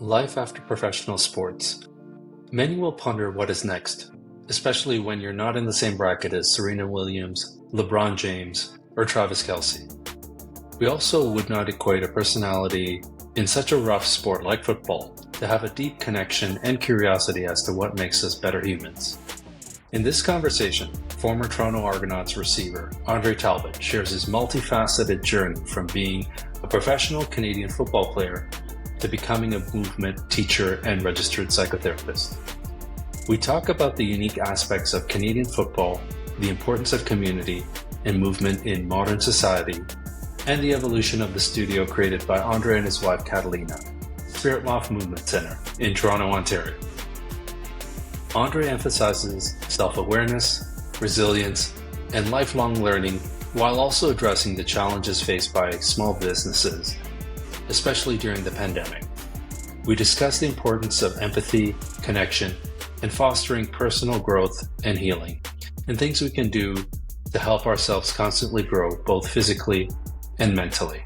Life after professional sports. Many will ponder what is next, especially when you're not in the same bracket as Serena Williams, LeBron James, or Travis Kelce. We also would not equate a personality in such a rough sport like football to have a deep connection and curiosity as to what makes us better humans. In this conversation, former Toronto Argonauts receiver Andre Talbot shares his multifaceted journey from being a professional Canadian football player to becoming a movement teacher and registered psychotherapist. We talk about the unique aspects of Canadian football, the importance of community and movement in modern society, and the evolution of the studio created by Andre and his wife Catalina, Loft Movement Center in Toronto, Ontario. Andre emphasizes self-awareness, resilience, and lifelong learning while also addressing the challenges faced by small businesses, especially during the pandemic. We discuss the importance of empathy, connection, and fostering personal growth and healing, and things we can do to help ourselves constantly grow both physically and mentally.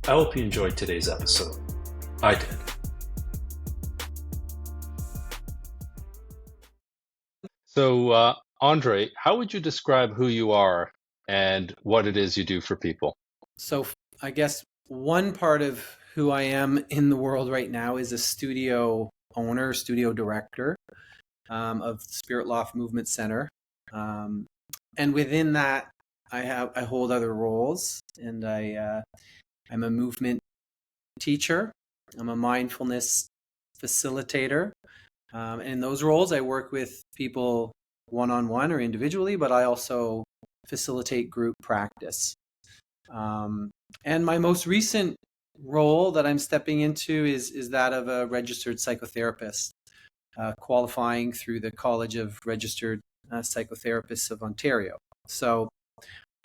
I hope you enjoyed today's episode. I did. So, Andre, how would you describe who you are and what it is you do for people? So I guess one part of who I am in the world right now is a studio owner, studio director of Spirit Loft Movement Center. And within that, I hold other roles, and I'm a movement teacher. I'm a mindfulness facilitator. And in those roles, I work with people one-on-one or individually, but I also facilitate group practice. And my most recent role that I'm stepping into is that of a registered psychotherapist, qualifying through the College of Registered Psychotherapists of Ontario. So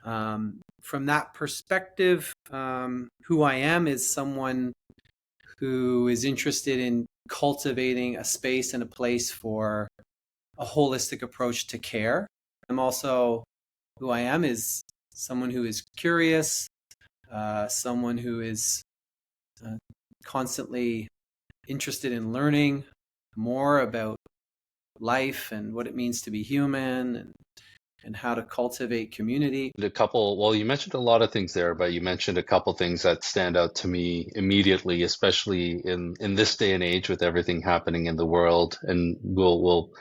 from that perspective, who I am is someone who is interested in cultivating a space and a place for a holistic approach to care. I'm also, who I am is someone who is curious, someone who is constantly interested in learning more about life and what it means to be human and how to cultivate community. You mentioned a lot of things there, but you mentioned a couple things that stand out to me immediately, especially in this day and age with everything happening in the world. And we'll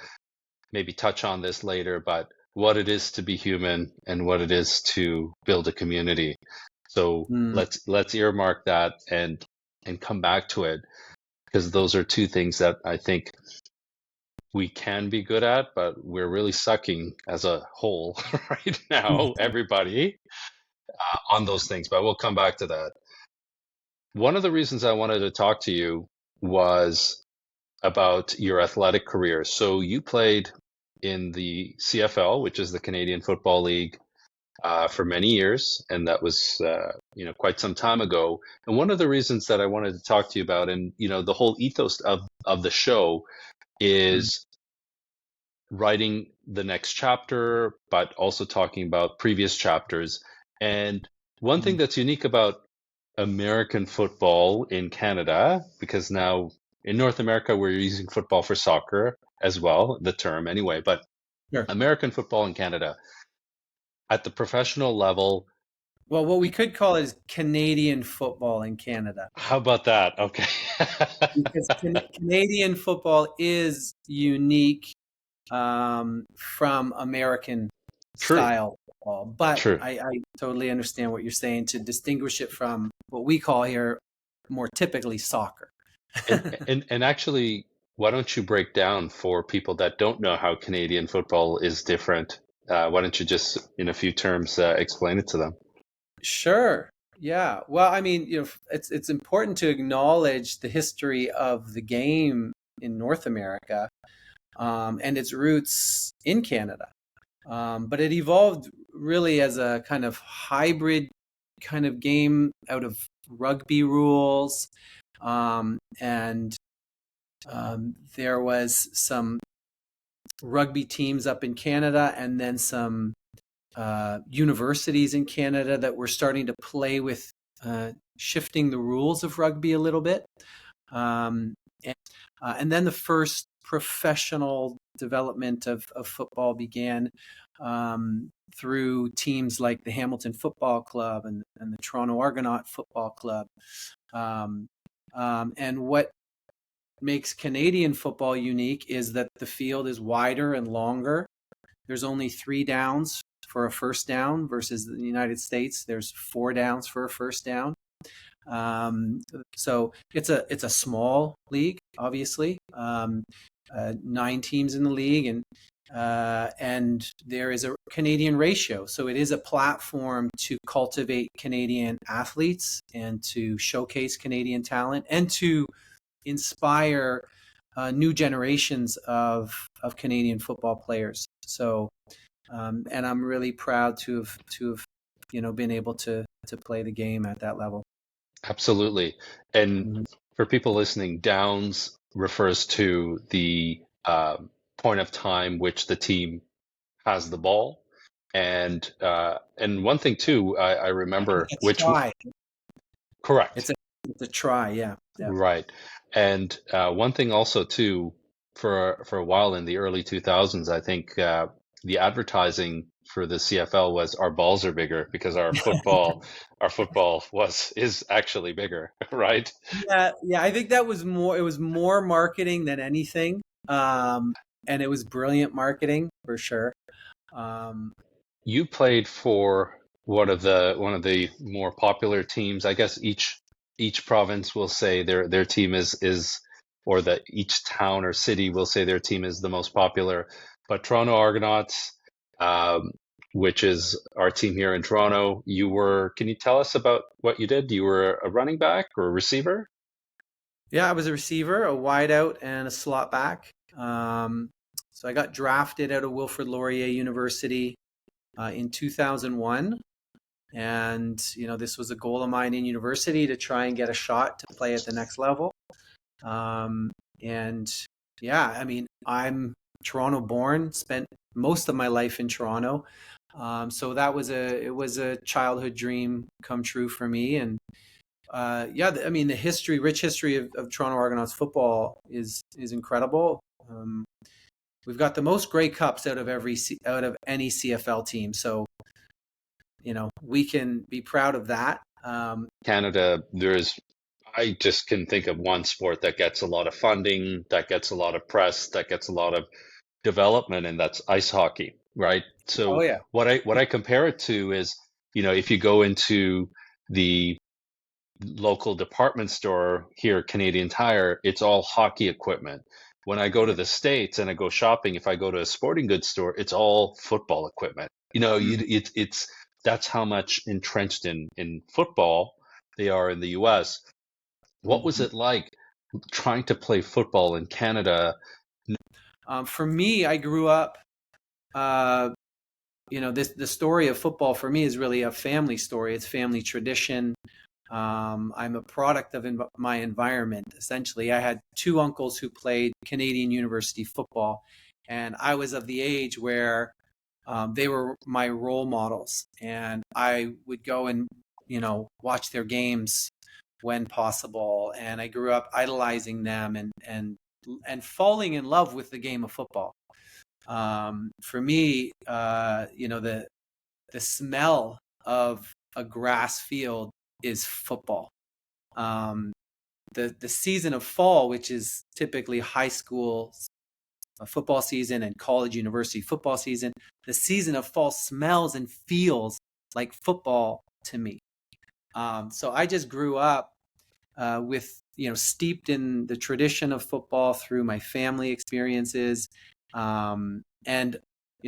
maybe touch on this later, but what it is to be human and what it is to build a community. So let's earmark that and come back to it, because those are two things that I think we can be good at, but we're really sucking as a whole right now, everybody, on those things. But we'll come back to that. One of the reasons I wanted to talk to you was about your athletic career. So you played in the CFL, which is the Canadian Football League, for many years, and that was quite some time ago. And one of the reasons that I wanted to talk to you about, and the whole ethos of the show, is writing the next chapter, but also talking about previous chapters. And one thing that's unique about American football in Canada, because now in North America we're using football for soccer as well, the term anyway, but Sure. American football in Canada at the professional level. Well, what we could call is Canadian football in Canada. How about that? Okay. Because Canadian football is unique from American style football. But I totally understand what you're saying to distinguish it from what we call here more typically soccer. and actually, why don't you break down for people that don't know how Canadian football is different? Why don't you just, in a few terms, explain it to them? Sure. Yeah. Well, I mean, it's important to acknowledge the history of the game in North America and its roots in Canada. But it evolved really as a kind of hybrid kind of game out of rugby rules. And there was some rugby teams up in Canada, and then some universities in Canada that were starting to play with shifting the rules of rugby a little bit. And, and then the first professional development of football began through teams like the Hamilton Football Club and the Toronto Argonaut Football Club. And what makes Canadian football unique is that the field is wider and longer. There's only 3 downs for a first down versus the United States. There's 4 downs for a first down. So it's a small league, obviously. 9 teams in the league, and there is a Canadian ratio. So it is a platform to cultivate Canadian athletes and to showcase Canadian talent and to inspire new generations of Canadian football players. So, and I'm really proud to have been able to play the game at that level. Absolutely. And Mm-hmm. for people listening, downs refers to the point of time which the team has the ball. And one thing too, I remember, It's which try. correct, It's a try. Yeah. Yeah. right. And one thing also too, for a while in the early 2000s, I think the advertising for the CFL was our balls are bigger because our football is actually bigger, right? Yeah. Yeah. I think that was more. It was more marketing than anything. And it was brilliant marketing for sure. Um, You played for one of the more popular teams. I guess each province will say their team is or that each town or city will say their team is the most popular. But Toronto Argonauts, um, which is our team here in Toronto, can you tell us about what you did? You were a running back or a receiver? Yeah, I was a receiver, a wideout, and a slot back. So I got drafted out of Wilfrid Laurier University in 2001. And, this was a goal of mine in university to try and get a shot to play at the next level. And yeah, I mean, I'm Toronto born, spent most of my life in Toronto. So it was a childhood dream come true for me. And yeah, I mean, the rich history of Toronto Argonauts football is incredible. We've got the most Grey Cups out of any CFL team, so we can be proud of that. Canada, I just can think of one sport that gets a lot of funding, that gets a lot of press, that gets a lot of development, and that's ice hockey, right? Oh So yeah. what I compare it to is, if you go into the local department store here, Canadian Tire, it's all hockey equipment. When I go to Yeah. the States and I go shopping, if I go to a sporting goods store, it's all football equipment. Mhm. It's that's how much entrenched in football they are in the US. What was Mhm. it like trying to play football in Canada? For me, I grew up. Uh, the story of football for me is really a family story. It's family tradition. I'm a product of my environment. Essentially, I had 2 uncles who played Canadian university football, and I was of the age where they were my role models, and I would go and watch their games when possible. And I grew up idolizing them and falling in love with the game of football. For me, the smell of a grass field is football. Um, the season of fall, which is typically high school football season and college university football season, the season of fall smells and feels like football to me. So I just grew up with steeped in the tradition of football through my family experiences, and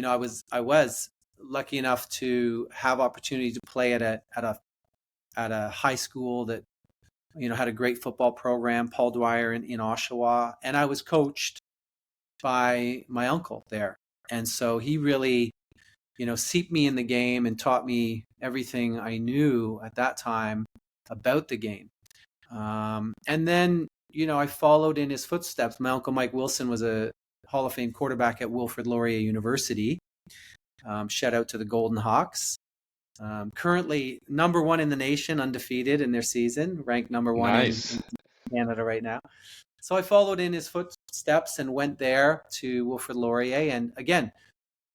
I was lucky enough to have opportunity to play at a high school that had a great football program, Paul Dwyer in Oshawa, and I was coached by my uncle there. And so he really, seeped me in the game and taught me everything I knew at that time about the game. And then, I followed in his footsteps. My uncle Mike Wilson was a Hall of Fame quarterback at Wilfrid Laurier University. Shout out to the Golden Hawks. Currently number 1 in the nation, undefeated in their season, ranked number 1 in Nice. Canada right now. So I followed in his footsteps and went there to Wilfrid Laurier. And again,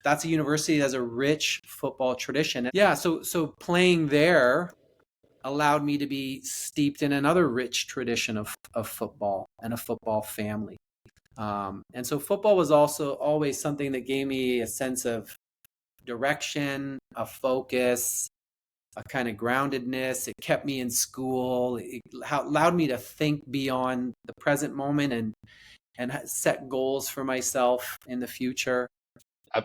that's a university that has a rich football tradition. Yeah, so playing there allowed me to be steeped in another rich tradition of football and a football family. And so football was also always something that gave me a sense of direction, a focus, a kind of groundedness. It kept me in school. It allowed me to think beyond the present moment and set goals for myself in the future.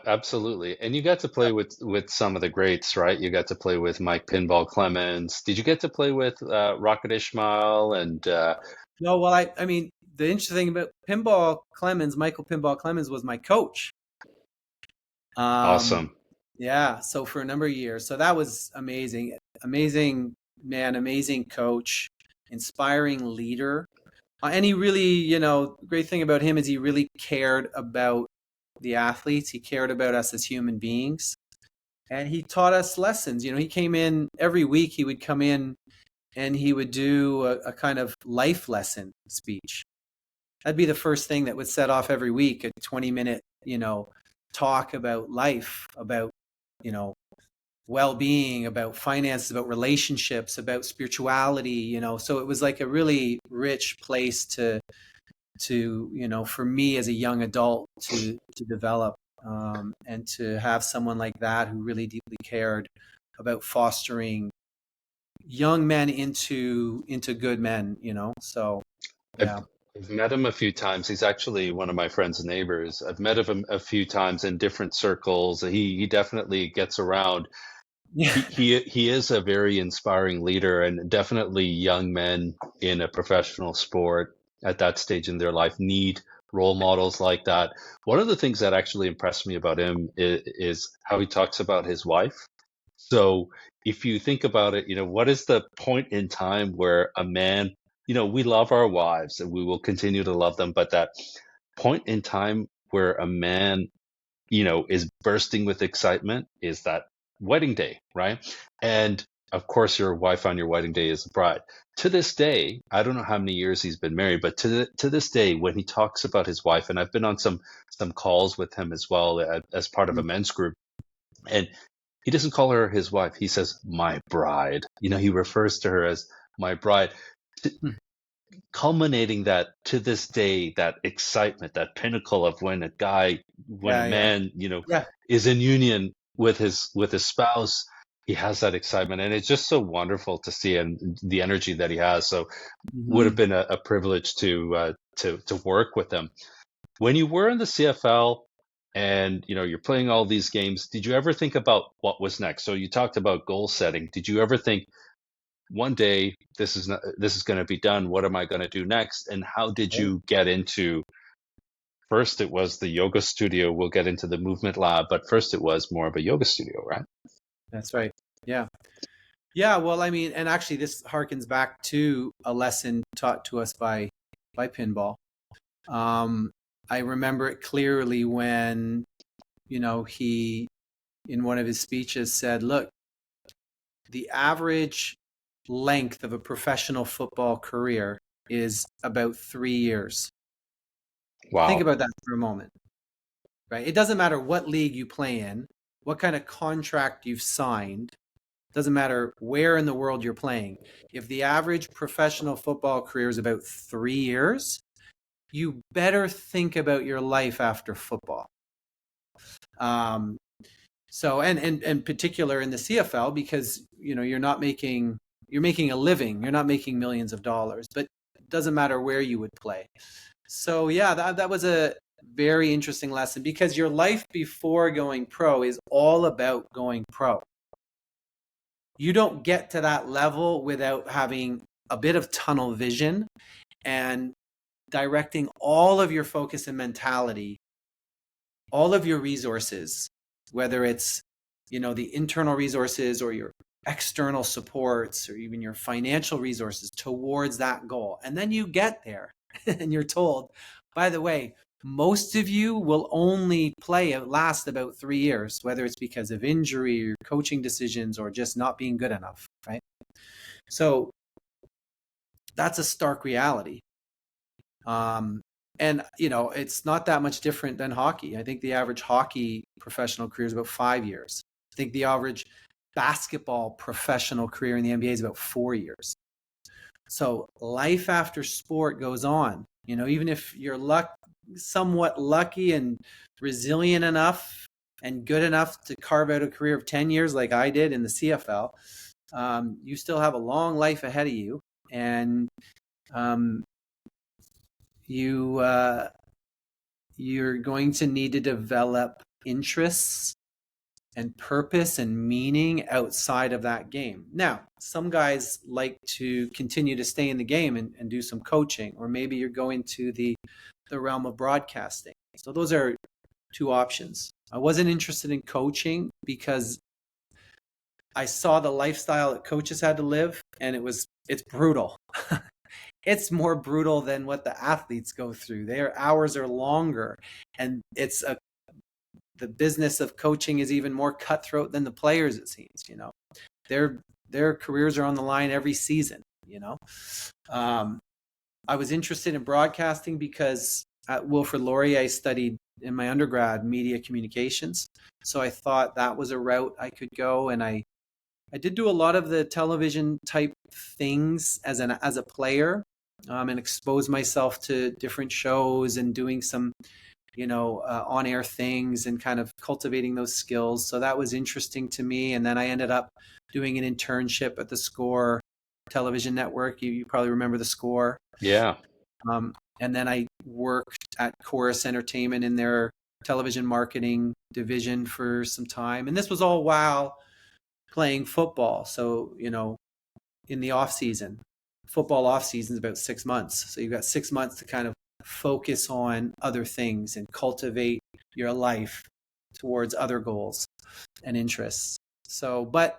Absolutely. And you got to play with some of the greats, right? You got to play with Mike Pinball Clemens. Did you get to play with Rocket Ishmael and No, well, I mean, the interesting thing about Pinball Clemens, Michael Pinball Clemens was my coach. awesome? Yeah, so for a number of years. So that was amazing. Amazing man, amazing coach, inspiring leader. And he really, great thing about him is he really cared about the athletes. He cared about us as human beings. And he taught us lessons. He came in every week, he would come in and he would do a kind of life lesson speech. That'd be the first thing that would set off every week, a 20-minute, talk about life, about, well-being, about finances, about relationships, about spirituality, so it was like a really rich place to for me as a young adult to develop, and to have someone like that who really deeply cared about fostering young men into good men, so I've, yeah. I've met him a few times. He's actually one of my friends and neighbors. I've met him a few times in different circles. He definitely gets around. Yeah. He is a very inspiring leader, and definitely young men in a professional sport at that stage in their life need role models like that. One of the things that actually impressed me about him is how he talks about his wife. So if you think about it, what is the point in time where a man, we love our wives and we will continue to love them, but that point in time where a man is bursting with excitement is that wedding day, right? And of course, your wife on your wedding day is the bride. To this day, I don't know how many years he's been married, but to this day, when he talks about his wife, and I've been on some calls with him as well as part of a men's group, and he doesn't call her his wife. He says my bride. He refers to her as my bride, culminating that to this day, that excitement, that pinnacle of when when a Yeah, yeah, man, yeah. is in union with his spouse, he has that excitement, and it's just so wonderful to see, and the energy that he has. So, would have Hmm. been a privilege to work with him. When you were in the CFL, and you're playing all these games, did you ever think about what was next? So you talked about goal setting. Did you ever think one day this is going to be done, what am I going to do next? And how did you get into, first it was the yoga studio, we'll get into the movement lab, but first it was more of a yoga studio, right? That's right. Yeah. Yeah, well, I mean, and actually this harkens back to a lesson taught to us by Pinball. um I remember it clearly when he, in one of his speeches, said, look, the average length of a professional football career is about 3 years. Think Wow. about that for a moment, right? It doesn't matter what league you play in, what kind of contract you've signed, doesn't matter where in the world you're playing. If the average professional football career is about 3 years, you better think about your life after football. Um, so, and particular in the CFL, because you're making a living, you're not making millions of dollars, but it doesn't matter where you would play. So yeah, that was a very interesting lesson, because your life before going pro is all about going pro. You don't get to that level without having a bit of tunnel vision and directing all of your focus and mentality, all of your resources, whether it's, the internal resources or your external supports or even your financial resources, towards that goal. And then you get there and you're told, by the way, most of you will only last about 3 years, whether it's because of injury or coaching decisions or just not being good enough, right? So that's a stark reality. Um, and it's not that much different than hockey. I think the average hockey professional career is about 5 years. I think the average basketball professional career in the NBA is about 4 years. So life after sport goes on. Even if you're somewhat lucky and resilient enough and good enough to carve out a career of 10 years like I did in the CFL, you still have a long life ahead of you. And you're going to need to develop interests and purpose and meaning outside of that game. Now, some guys like to continue to stay in the game and do some coaching, or maybe you're going to the realm of broadcasting. So those are two options. I wasn't interested in coaching because I saw the lifestyle that coaches had to live, and it's brutal. It's more brutal than what the athletes go through. Their hours are longer, and the business of coaching is even more cutthroat than the players, it seems. Their careers are on the line every season. I was interested in broadcasting because at Wilfrid Laurier I studied in my undergrad media communications, so I thought that was a route I could go, and I did do a lot of the television type things as a player, and expose myself to different shows and doing some on-air things and kind of cultivating those skills. So that was interesting to me. And then I ended up doing an internship at the Score television network. You probably remember the Score. Yeah. And then I worked at Chorus Entertainment in their television marketing division for some time. And this was all while playing football. So, in the off season, football off season is about 6 months. So you've got 6 months to kind of focus on other things and cultivate your life towards other goals and interests. So, but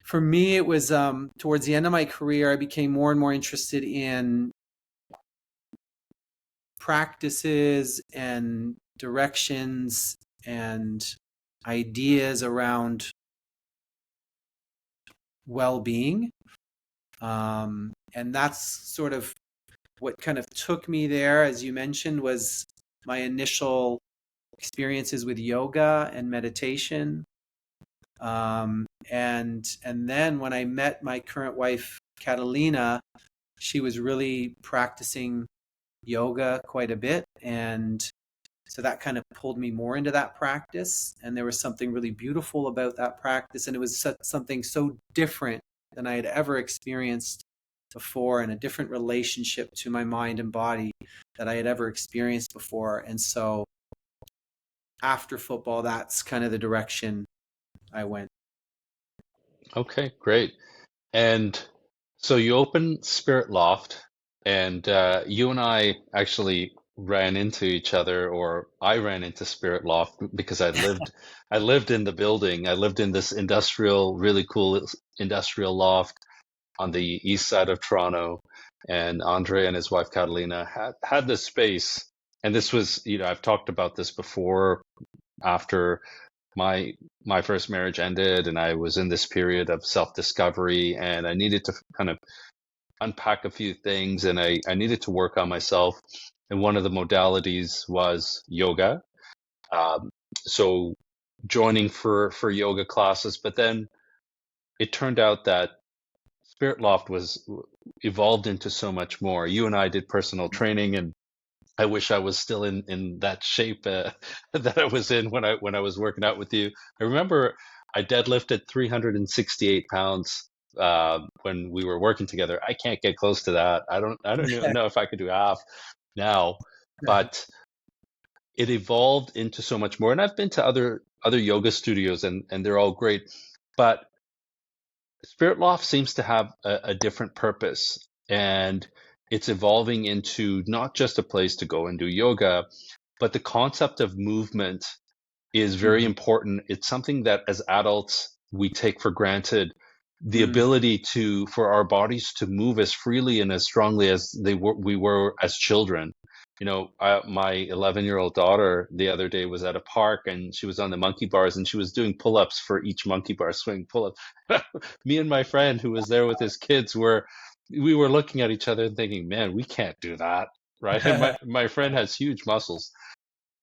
for me, it was towards the end of my career, I became more and more interested in practices and directions and ideas around well-being. And that's sort of what kind of took me there, as you mentioned, was my initial experiences with yoga and meditation. And then when I met my current wife, Catalina, she was really practicing yoga quite a bit. And so that kind of pulled me more into that practice. And there was something really beautiful about that practice. And it was something so different than I had ever experienced before, and a different relationship to my mind and body that I had ever experienced before. And so after football, that's kind of the direction I went. Okay, great. And so you opened Spirit Loft, and you and I actually ran into each other, or I ran into Spirit Loft because I lived in the building. I lived in this really cool industrial loft on the east side of Toronto, and Andre and his wife Catalina had this space. And this was, I've talked about this before. After my first marriage ended, and I was in this period of self-discovery, and I needed to kind of unpack a few things, and I needed to work on myself. And one of the modalities was yoga. So joining for yoga classes, but then it turned out that Spirit Loft was evolved into so much more. You and I did personal training, and I wish I was still in that shape that I was in when I was working out with you. I remember I deadlifted 368 pounds when we were working together. I can't get close to that. I don't even know if I could do half now, but it evolved into so much more. And I've been to other yoga studios, and they're all great, but Spirit Loft seems to have a different purpose, and it's evolving into not just a place to go and do yoga, but the concept of movement is very important. It's something that as adults we take for granted, the ability for our bodies to move as freely and as strongly as we were as children. My 11-year-old daughter the other day was at a park, and she was on the monkey bars, and she was doing pull-ups for each monkey bar swing pull-up. Me and my friend who was there with his kids were we were looking at each other and thinking, man, we can't do that, right? And my friend Yeah. has huge muscles.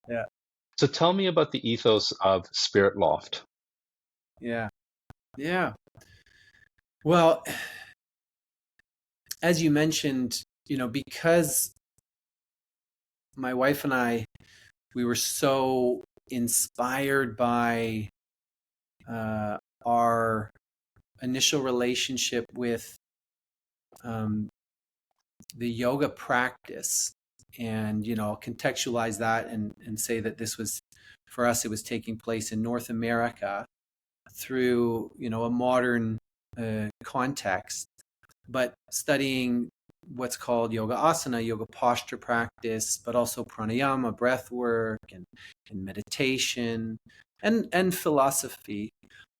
Yeah. So tell me about the ethos of Spirit Loft. Yeah. Yeah. Well, as you mentioned, because my wife and I, we were so inspired by our initial relationship with um, the yoga practice. And, I'll contextualize that and say that this was, for us, it was taking place in North America through, a modern context, but studying what's called yoga asana, yoga posture practice, but also pranayama, breath work, and meditation, and philosophy.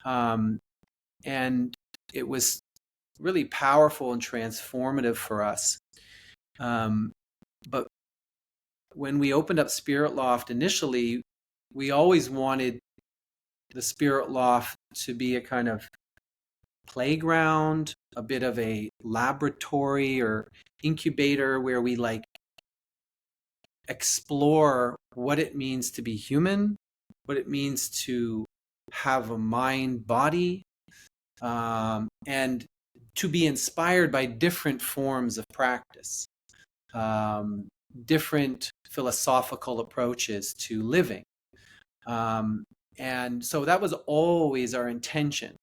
And it was really powerful and transformative for us. But when we opened up Spirit Loft initially, we always wanted the Spirit Loft to be a kind of playground, a bit of a laboratory or incubator where we explore what it means to be human, what it means to have a mind body, and to be inspired by different forms of practice, different philosophical approaches to living. And so that was always our intention.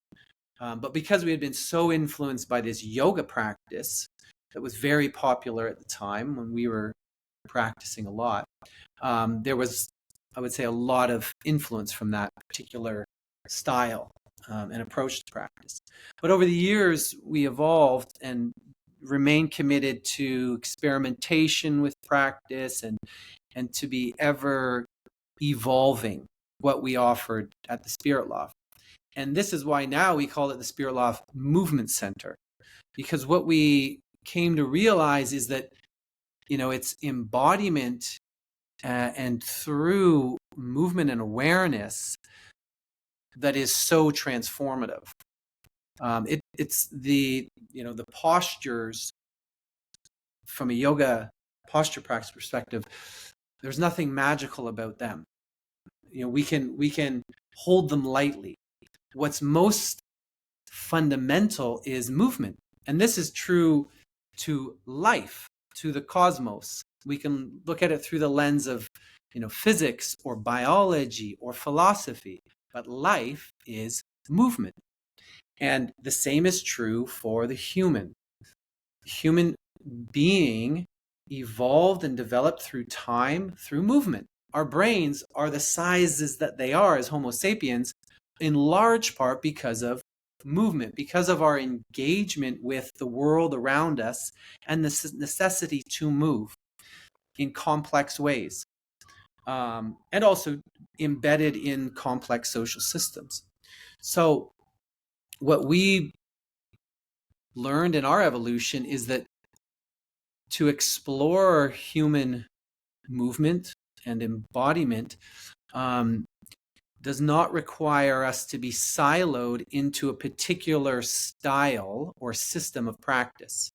But because we had been so influenced by this yoga practice that was very popular at the time when we were practicing a lot, there was, I would say, a lot of influence from that particular style and approach to practice. But over the years, we evolved and remained committed to experimentation with practice and to be ever evolving what we offered at the Spirit Loft. And this is why now we call it the Spirit Loft Movement Center, because what we came to realize is that, it's embodiment and through movement and awareness that is so transformative. It's the postures from a yoga posture practice perspective. There's nothing magical about them. We can hold them lightly. What's most fundamental is movement, and this is true to life, to the cosmos. We can look at it through the lens of physics or biology or philosophy, but life is movement. And the same is true for the human being, evolved and developed through time, through movement. Our brains are the sizes that they are as Homo sapiens in large part because of movement, because of our engagement with the world around us and the necessity to move in complex ways, and also embedded in complex social systems. So what we learned in our evolution is that to explore human movement and embodiment does not require us to be siloed into a particular style or system of practice.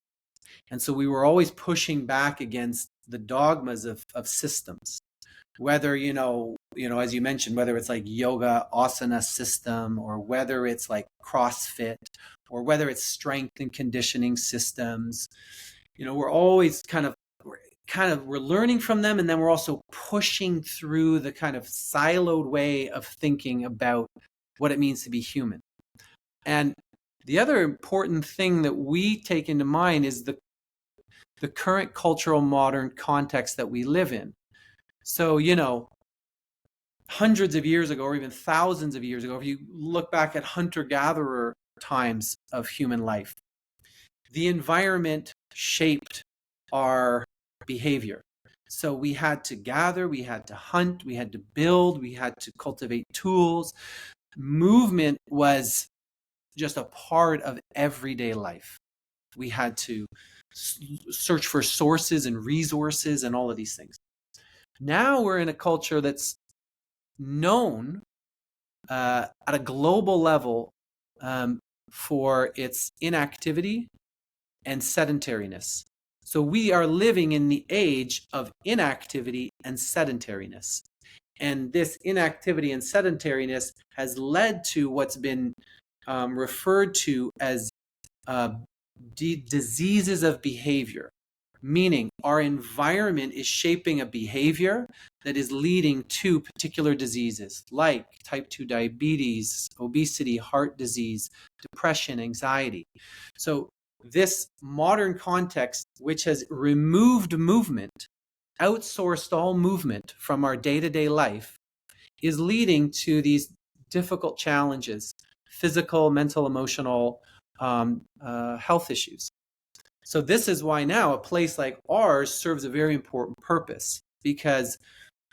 And so we were always pushing back against the dogmas of systems, whether, as you mentioned, whether it's like yoga asana system, or whether it's like CrossFit, or whether it's strength and conditioning systems. We're always we're learning from them, and then we're also pushing through the kind of siloed way of thinking about what it means to be human. And the other important thing that we take into mind is the current cultural modern context that we live in. So, hundreds of years ago, or even thousands of years ago, if you look back at hunter-gatherer times of human life, the environment shaped our behavior. So we had to gather, we had to hunt, we had to build, we had to cultivate tools. Movement was just a part of everyday life. We had to search for sources and resources and all of these things. Now we're in a culture that's known at a global level for its inactivity and sedentariness. So we are living in the age of inactivity and sedentariness. And this inactivity and sedentariness has led to what's been referred to as diseases of behavior, meaning our environment is shaping a behavior that is leading to particular diseases like type 2 diabetes, obesity, heart disease, depression, anxiety. So this modern context, which has removed movement, outsourced all movement from our day-to-day life, is leading to these difficult challenges, physical, mental, emotional, health issues. So this is why now a place like ours serves a very important purpose, because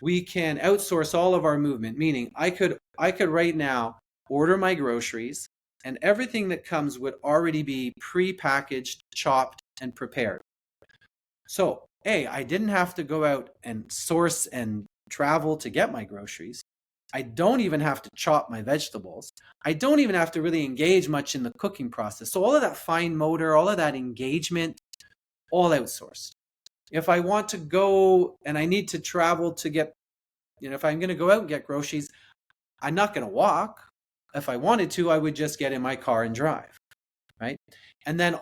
we can outsource all of our movement, meaning I could right now order my groceries and everything that comes would already be pre-packaged, chopped, and prepared. So, I didn't have to go out and source and travel to get my groceries. I don't even have to chop my vegetables. I don't even have to really engage much in the cooking process. So all of that fine motor, all of that engagement, all outsourced. If I want to go and I need to travel to get, if I'm going to go out and get groceries, I'm not going to walk. If I wanted to, I would just get in my car and drive, right? And then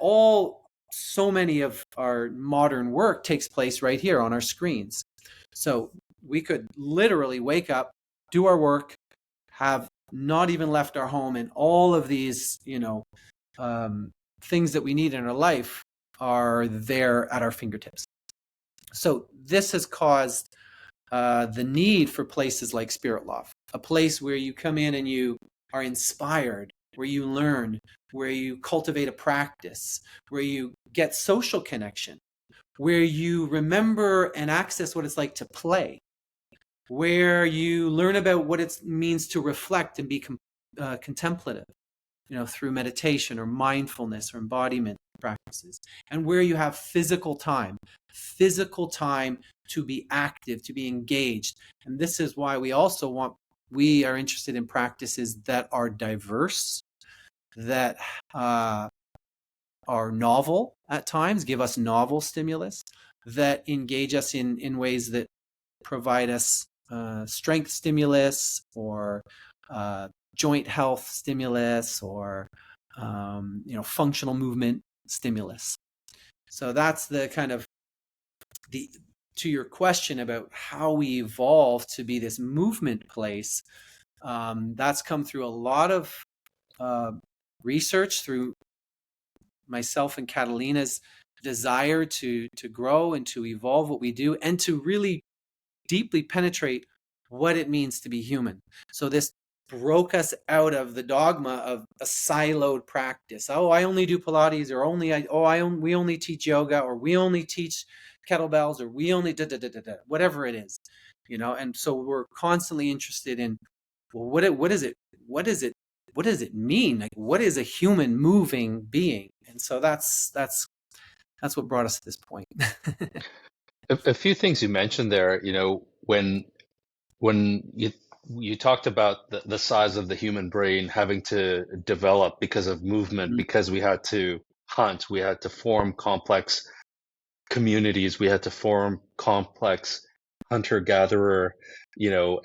so many of our modern work takes place right here on our screens. So we could literally wake up, do our work, have not even left our home, and all of these, things that we need in our life are there at our fingertips. So this has caused the need for places like Spirit Loft, a place where you come in and you are inspired, where you learn, where you cultivate a practice, where you get social connection, where you remember and access what it's like to play, where you learn about what it means to reflect and be contemplative, through meditation or mindfulness or embodiment practices, and where you have physical time to be active, to be engaged. And this is why we are interested in practices that are diverse, that are novel at times, give us novel stimulus, that engage us in ways that provide us strength stimulus or joint health stimulus or functional movement stimulus. So that's the kind of to your question about how we evolve to be this movement place. That's come through a lot of research, through myself and Catalina's desire to grow and to evolve what we do, and to really deeply penetrate what it means to be human. So this broke us out of the dogma of a siloed practice. Oh, I only do Pilates, or we only teach yoga, or we only teach kettlebells, or we only whatever it is, And so we're constantly interested in, well, what does it mean? Like, what is a human moving being? And so that's what brought us to this point. A few things you mentioned there, when you talked about the size of the human brain having to develop because of movement, because we had to hunt, we had to form complex communities, we had to form complex hunter-gatherer,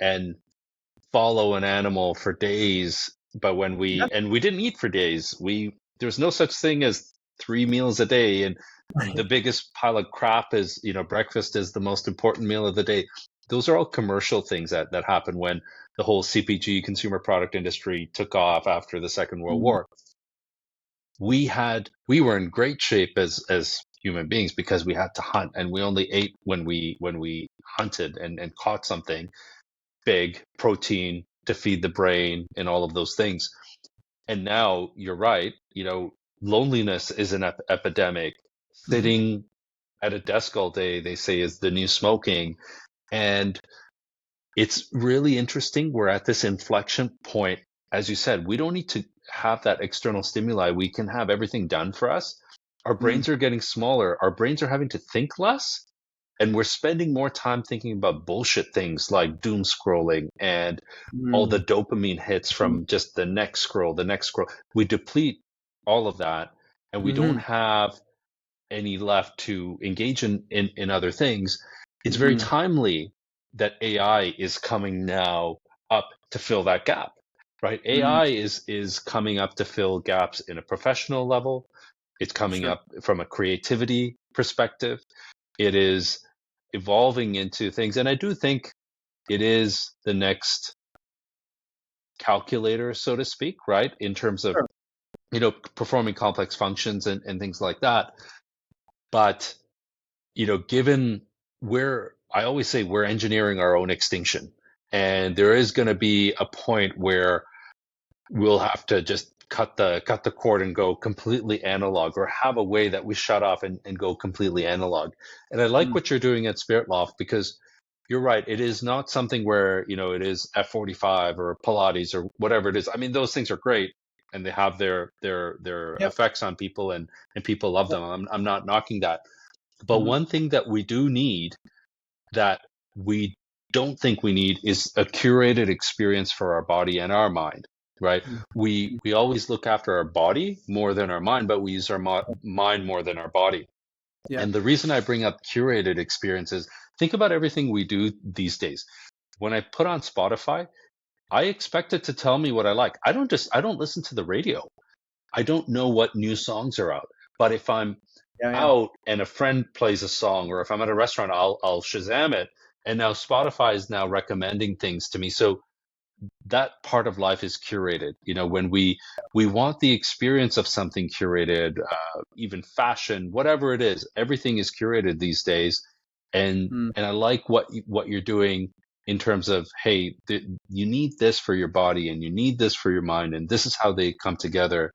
and follow an animal for days. But when we didn't eat for days, there's no such thing as 3 meals a day, and the biggest pile of crap is, breakfast is the most important meal of the day. Those are all commercial things that happen when the whole CPG, consumer product industry, took off after the Second World War. We were in great shape as human beings because we had to hunt, and we only ate when we hunted and caught something big, protein to feed the brain and all of those things. And now you're right, loneliness is an epidemic. Sitting at a desk all day, they say, is the new smoking. And it's really interesting. We're at this inflection point. As you said, we don't need to have that external stimuli. We can have everything done for us. Our brains are getting smaller. Our brains are having to think less. And we're spending more time thinking about bullshit things like doom scrolling and all the dopamine hits from just the next scroll. We deplete all of that, and we don't have any left to engage in other things, it's very Mm-hmm. timely that AI is coming now up to fill that gap, right? Mm, AI is coming up to fill gaps in a professional level. It's coming sure. up from a creativity perspective. It is evolving into things, and I do think it is the next calculator, so to speak, right? In terms of, Sure. performing complex functions and things like that. But, given I always say we're engineering our own extinction. And there is going to be a point where we'll have to just cut the cord and go completely analog, or have a way that we shut off and go completely analog. And I like Mm, what you're doing at Spirit Loft, because you're right. It is not something where, it is F45 or Pilates or whatever it is. I mean, those things are great, and they have their yep. effects on people, and people love Yep. them. I'm not knocking that. But Mm-hmm. one thing that we do need, that we don't think we need, is a curated experience for our body and our mind, right? We always look after our body more than our mind, but we use our mind more than our body. Yeah. And the reason I bring up curated experiences, think about everything we do these days. When I put on Spotify, I expect it to tell me what I like. I don't listen to the radio. I don't know what new songs are out. But if I'm Yeah. Yeah. out and a friend plays a song, or if I'm at a restaurant, I'll Shazam it. And now Spotify is now recommending things to me. So that part of life is curated. When we want the experience of something curated, even fashion, whatever it is, everything is curated these days. And Mm, and I like what you're doing in terms of, hey, you need this for your body, and you need this for your mind, and this is how they come together.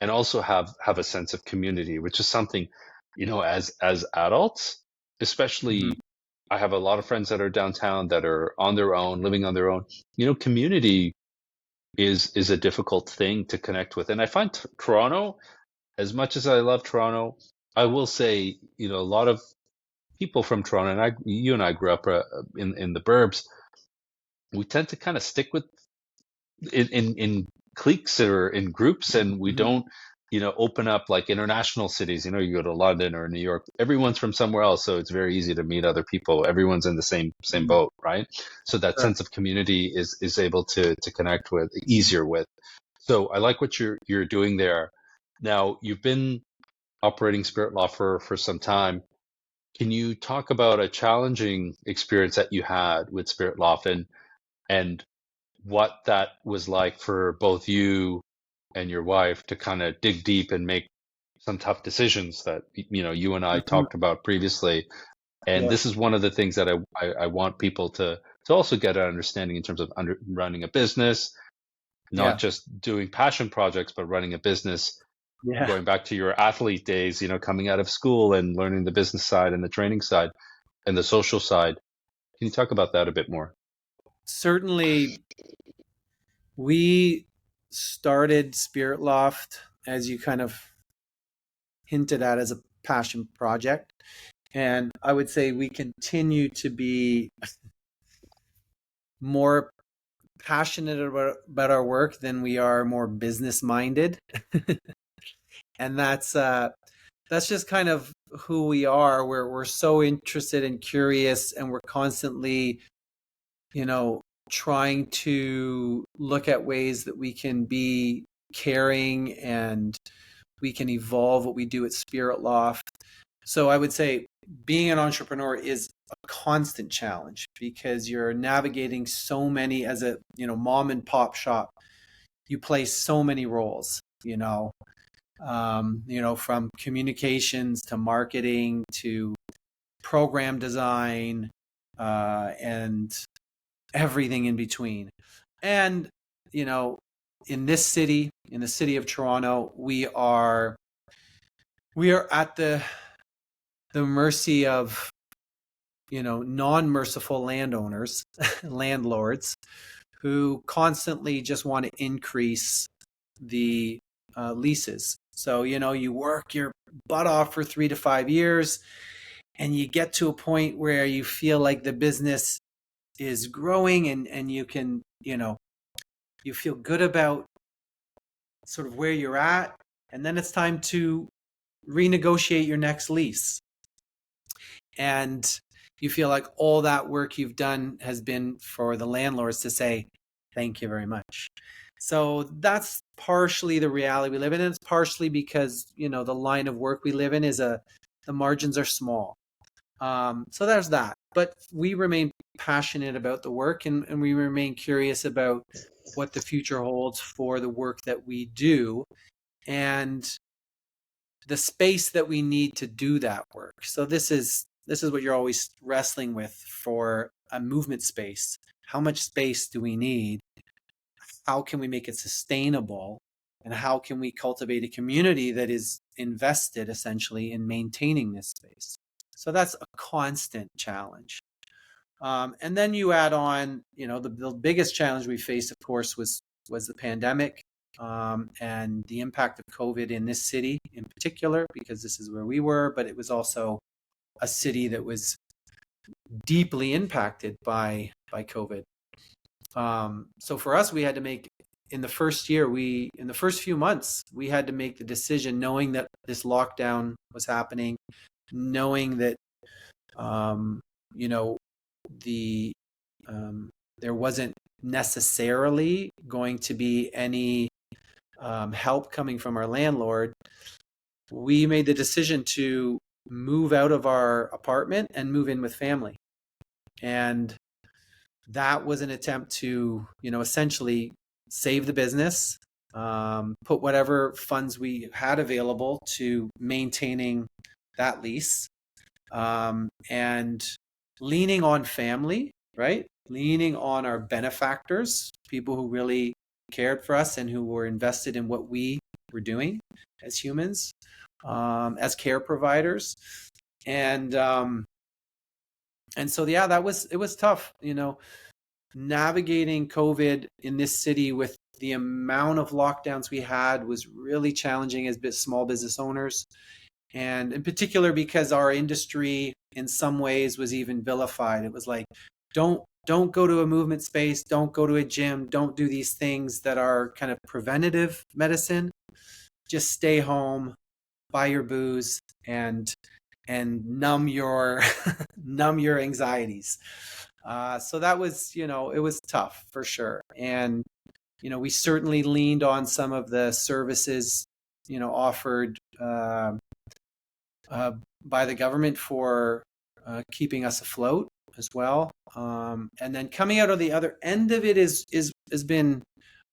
And also have a sense of community, which is something, as adults, mm-hmm. especially, I have a lot of friends that are downtown that are on their own, living on their own. Community is a difficult thing to connect with. And I find Toronto, as much as I love Toronto, I will say, a lot of people from Toronto, and you and I grew up in the burbs, we tend to kind of stick with in cliques or in groups, and we Mm-hmm. don't, open up like international cities. You go to London or New York, everyone's from somewhere else, so it's very easy to meet other people. Everyone's in the same Mm, boat, right? So that sure. sense of community is able to connect with, easier with. So I like what you're doing there. Now, you've been operating Spirit Law for some time. Can you talk about a challenging experience that you had with Spirit Loft, and what that was like for both you and your wife to kind of dig deep and make some tough decisions that, you and I Mm-hmm. talked about previously? And Yeah. this is one of the things that I want people to also get an understanding in terms of running a business, not Yeah. just doing passion projects, but running a business. Yeah. Going back to your athlete days, coming out of school and learning the business side and the training side and the social side. Can you talk about that a bit more? Certainly, we started Spirit Loft, as you kind of hinted at, as a passion project. And I would say we continue to be more passionate about our work than we are more business minded. And that's just kind of who we are. We're so interested and curious, and we're constantly, you know, trying to look at ways that we can be caring and we can evolve what we do at Spirit Loft. So I would say being an entrepreneur is a constant challenge because you're navigating so many, as a, mom and pop shop. You play so many roles, from communications to marketing to program design, and everything in between. And, you know, in this city, in the city of Toronto, we are at the mercy of, non-merciful landowners, landlords, who constantly just want to increase the leases. So, you work your butt off for 3 to 5 years, and you get to a point where you feel like the business is growing, and you can, you feel good about sort of where you're at. And then it's time to renegotiate your next lease. And you feel like all that work you've done has been for the landlords to say, thank you very much. So that's partially the reality we live in. And it's partially because, the line of work we live in the margins are small. So there's that. But we remain passionate about the work, and we remain curious about what the future holds for the work that we do and the space that we need to do that work. So this is what you're always wrestling with for a movement space. How much space do we need? How can we make it sustainable? And how can we cultivate a community that is invested essentially in maintaining this space? So that's a constant challenge. And then you add on, the biggest challenge we faced, of course, was the pandemic, and the impact of COVID in this city in particular, because this is where we were, but it was also a city that was deeply impacted by COVID. So for us, we had to make, in the first few months, we had to make the decision, knowing that this lockdown was happening, knowing that, there wasn't necessarily going to be any help coming from our landlord. We made the decision to move out of our apartment and move in with family. And that was an attempt to, essentially save the business, put whatever funds we had available to maintaining that lease, and leaning on family, right? Leaning on our benefactors, people who really cared for us and who were invested in what we were doing as humans, as care providers. And so, yeah, it was tough, navigating COVID in this city with the amount of lockdowns we had was really challenging as small business owners. And in particular, because our industry in some ways was even vilified. It was like, don't go to a movement space, don't go to a gym, don't do these things that are kind of preventative medicine. Just stay home, buy your booze, and numb your anxieties. So that was, it was tough for sure. And, we certainly leaned on some of the services, offered by the government for keeping us afloat as well. And then coming out of the other end of it has been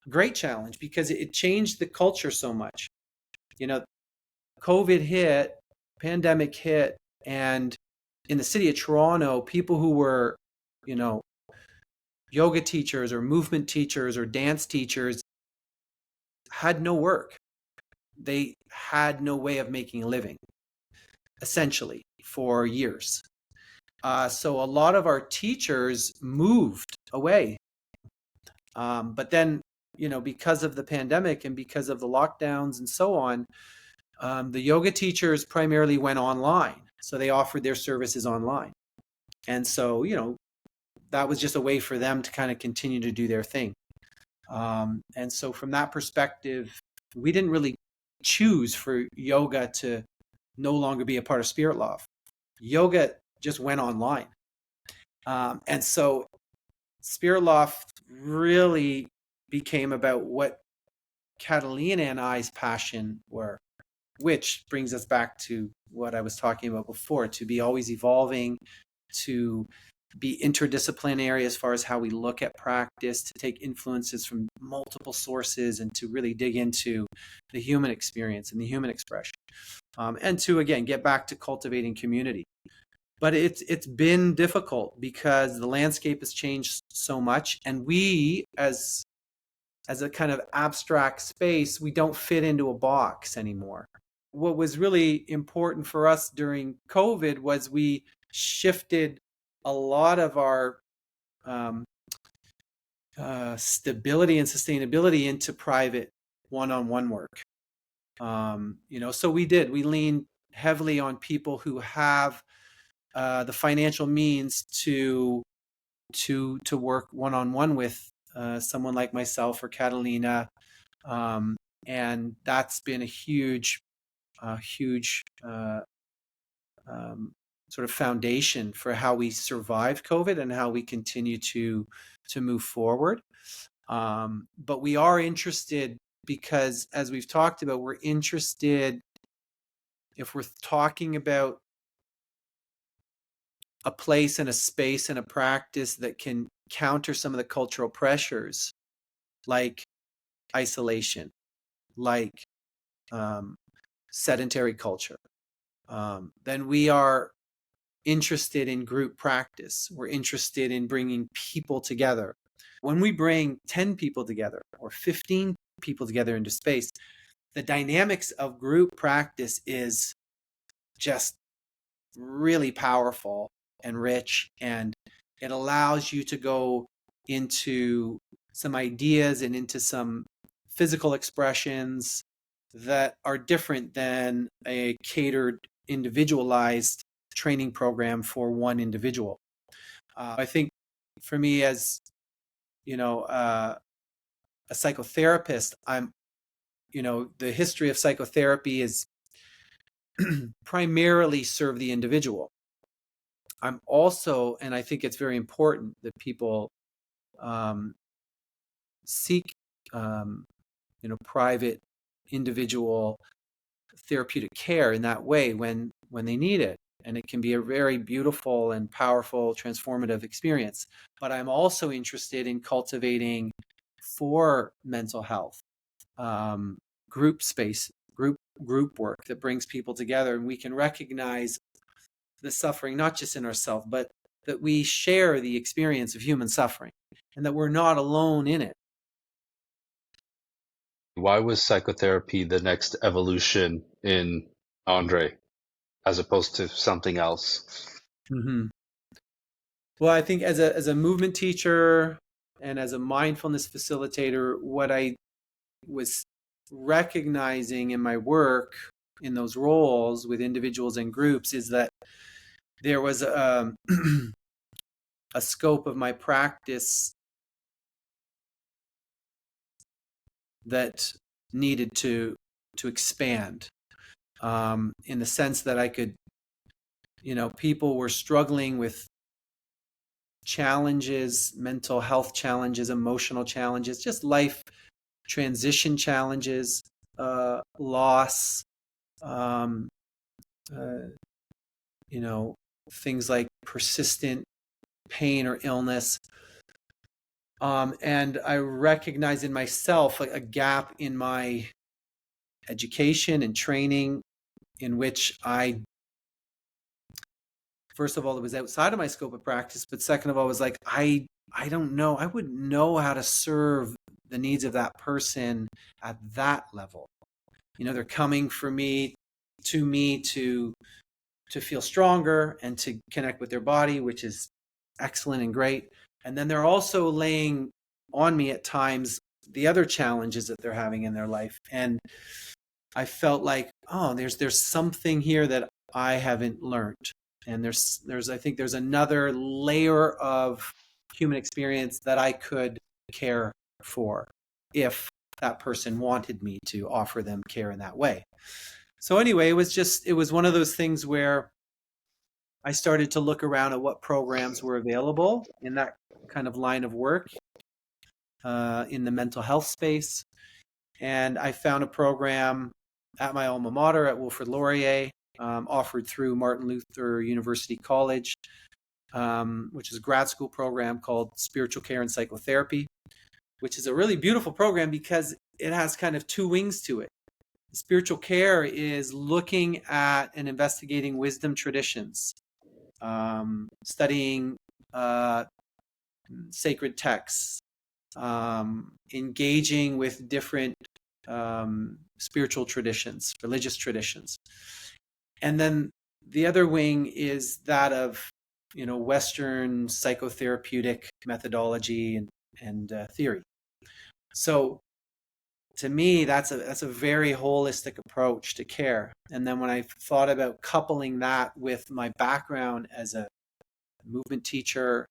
a great challenge because it changed the culture so much. COVID hit, pandemic hit, and in the city of Toronto, people who were, yoga teachers or movement teachers or dance teachers had no work. They had no way of making a living, essentially, for years. So a lot of our teachers moved away. But then, because of the pandemic and because of the lockdowns and so on, the yoga teachers primarily went online. So they offered their services online. And so, that was just a way for them to kind of continue to do their thing. And so from that perspective, we didn't really choose for yoga to no longer be a part of Spirit Loft. Yoga just went online. And so Spirit Loft really became about what Catalina and I's passion were, which brings us back to what I was talking about before, to be always evolving, to be interdisciplinary as far as how we look at practice, to take influences from multiple sources and to really dig into the human experience and the human expression. And to, again, get back to cultivating community. But it's been difficult because the landscape has changed so much, and we, as a kind of abstract space, we don't fit into a box anymore. What was really important for us during COVID was we shifted a lot of our stability and sustainability into private one-on-one work. So we leaned heavily on people who have the financial means to work one-on-one with someone like myself or Catalina, and that's been a huge a huge sort of foundation for how we survived COVID and how we continue to move forward. But we are interested because, as we've talked about, we're interested, if we're talking about a place and a space and a practice that can counter some of the cultural pressures, like isolation, like sedentary culture, then we are interested in group practice. We're interested in bringing people together. When we bring 10 people together or 15 people together into space, the dynamics of group practice is just really powerful and rich, and it allows you to go into some ideas and into some physical expressions that are different than a catered, individualized training program for one individual. I think for me, as a psychotherapist, the history of psychotherapy is primarily serve the individual. I'm also, and I think it's very important that people seek, private, individual therapeutic care in that way when they need it. And it can be a very beautiful and powerful, transformative experience. But I'm also interested in cultivating for mental health, group space, group work that brings people together, and we can recognize the suffering, not just in ourselves, but that we share the experience of human suffering and that we're not alone in it. Why was psychotherapy the next evolution in Andre as opposed to something else? Mm-hmm. Well, I think as a movement teacher and as a mindfulness facilitator, what I was recognizing in my work in those roles with individuals and groups is that there was a scope of my practice that needed to expand, in the sense that I could, people were struggling with challenges, mental health challenges, emotional challenges, just life transition challenges, loss, things like persistent pain or illness. And I recognize in myself a gap in my education and training in which first of all, it was outside of my scope of practice, but second of all, was like, I don't know, I wouldn't know how to serve the needs of that person at that level. They're coming to me to feel stronger and to connect with their body, which is excellent and great. And then they're also laying on me at times the other challenges that they're having in their life. And I felt like, oh, there's something here that I haven't learned. And I think there's another layer of human experience that I could care for if that person wanted me to offer them care in that way. So anyway, it was one of those things where I started to look around at what programs were available in that kind of line of work, in the mental health space. And I found a program at my alma mater at Wilfrid Laurier, offered through Martin Luther University College, which is a grad school program called Spiritual Care and Psychotherapy, which is a really beautiful program because it has kind of two wings to it. Spiritual care is looking at and investigating wisdom traditions, studying sacred texts, engaging with different spiritual traditions, religious traditions. And then the other wing is that of, Western psychotherapeutic methodology and theory. So to me, that's a very holistic approach to care. And then when I thought about coupling that with my background as a movement teacher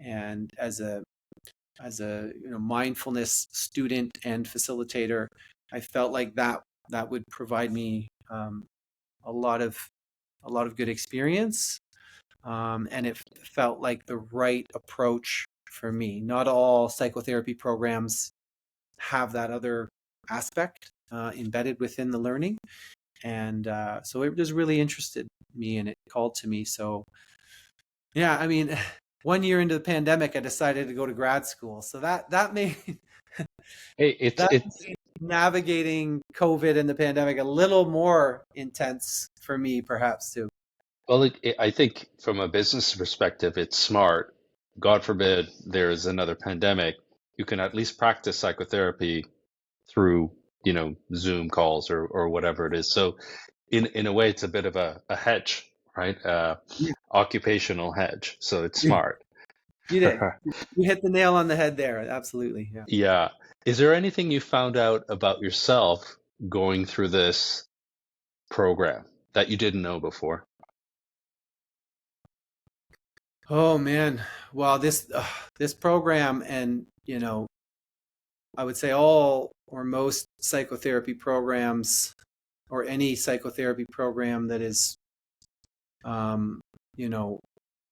and as a mindfulness student and facilitator, I felt like that would provide me um, a lot of good experience, and it felt like the right approach for me. Not all psychotherapy programs have that other aspect embedded within the learning, and so it just really interested me, and it called to me. So yeah, I mean, 1 year into the pandemic, I decided to go to grad school. So that made Hey, that made navigating COVID and the pandemic a little more intense for me, perhaps too. well, I think from a business perspective, it's smart. God forbid there's another pandemic, you can at least practice psychotherapy through, Zoom calls or whatever it is. So in a way, it's a bit of a hedge, right? Yeah, Occupational hedge. So it's you smart. you did. You hit the nail on the head there. Absolutely. Yeah. Yeah. Is there anything you found out about yourself going through this program that you didn't know before? Oh man. Well, this program, and I would say all or most psychotherapy programs, or any psychotherapy program that is um, you know,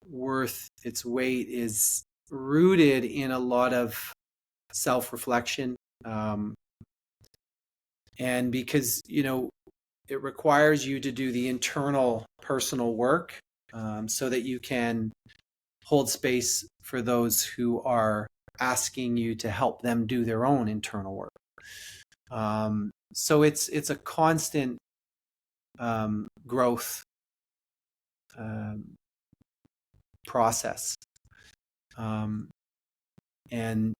worth its weight, is rooted in a lot of self-reflection. Um, and because, it requires you to do the internal personal work, so that you can hold space for those who are asking you to help them do their own internal work. So it's a constant growth um, process. Um, and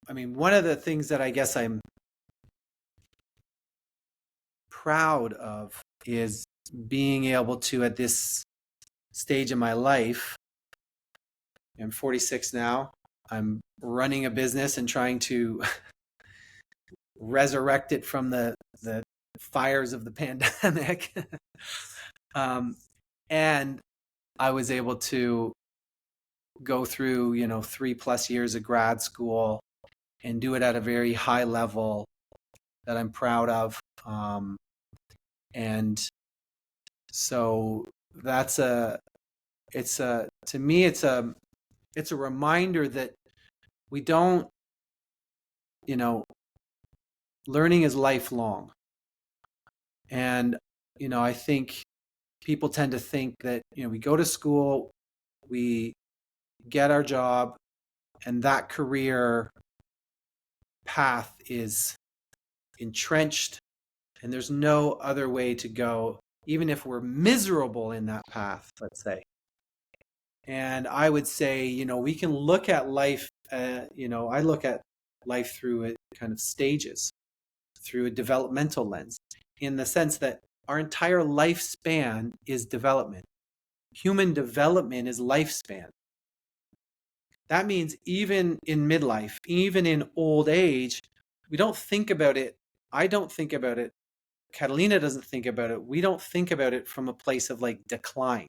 I mean, one of the things that I guess I'm proud of is being able to, at this stage of my life, I'm 46 now, I'm running a business and trying to resurrect it from the fires of the pandemic. And I was able to go through, 3+ years of grad school and do it at a very high level that I'm proud of. And so that's to me, it's a reminder that we don't, learning is lifelong. And, I think people tend to think that, we go to school, we get our job, and that career path is entrenched, and there's no other way to go, even if we're miserable in that path, let's say. And I would say, we can look at life, I look at life through a kind of stages, through a developmental lens, in the sense that our entire lifespan is development. Human development is lifespan. That means even in midlife, even in old age, we don't think about it. I don't think about it. Catalina doesn't think about it. We don't think about it from a place of like decline.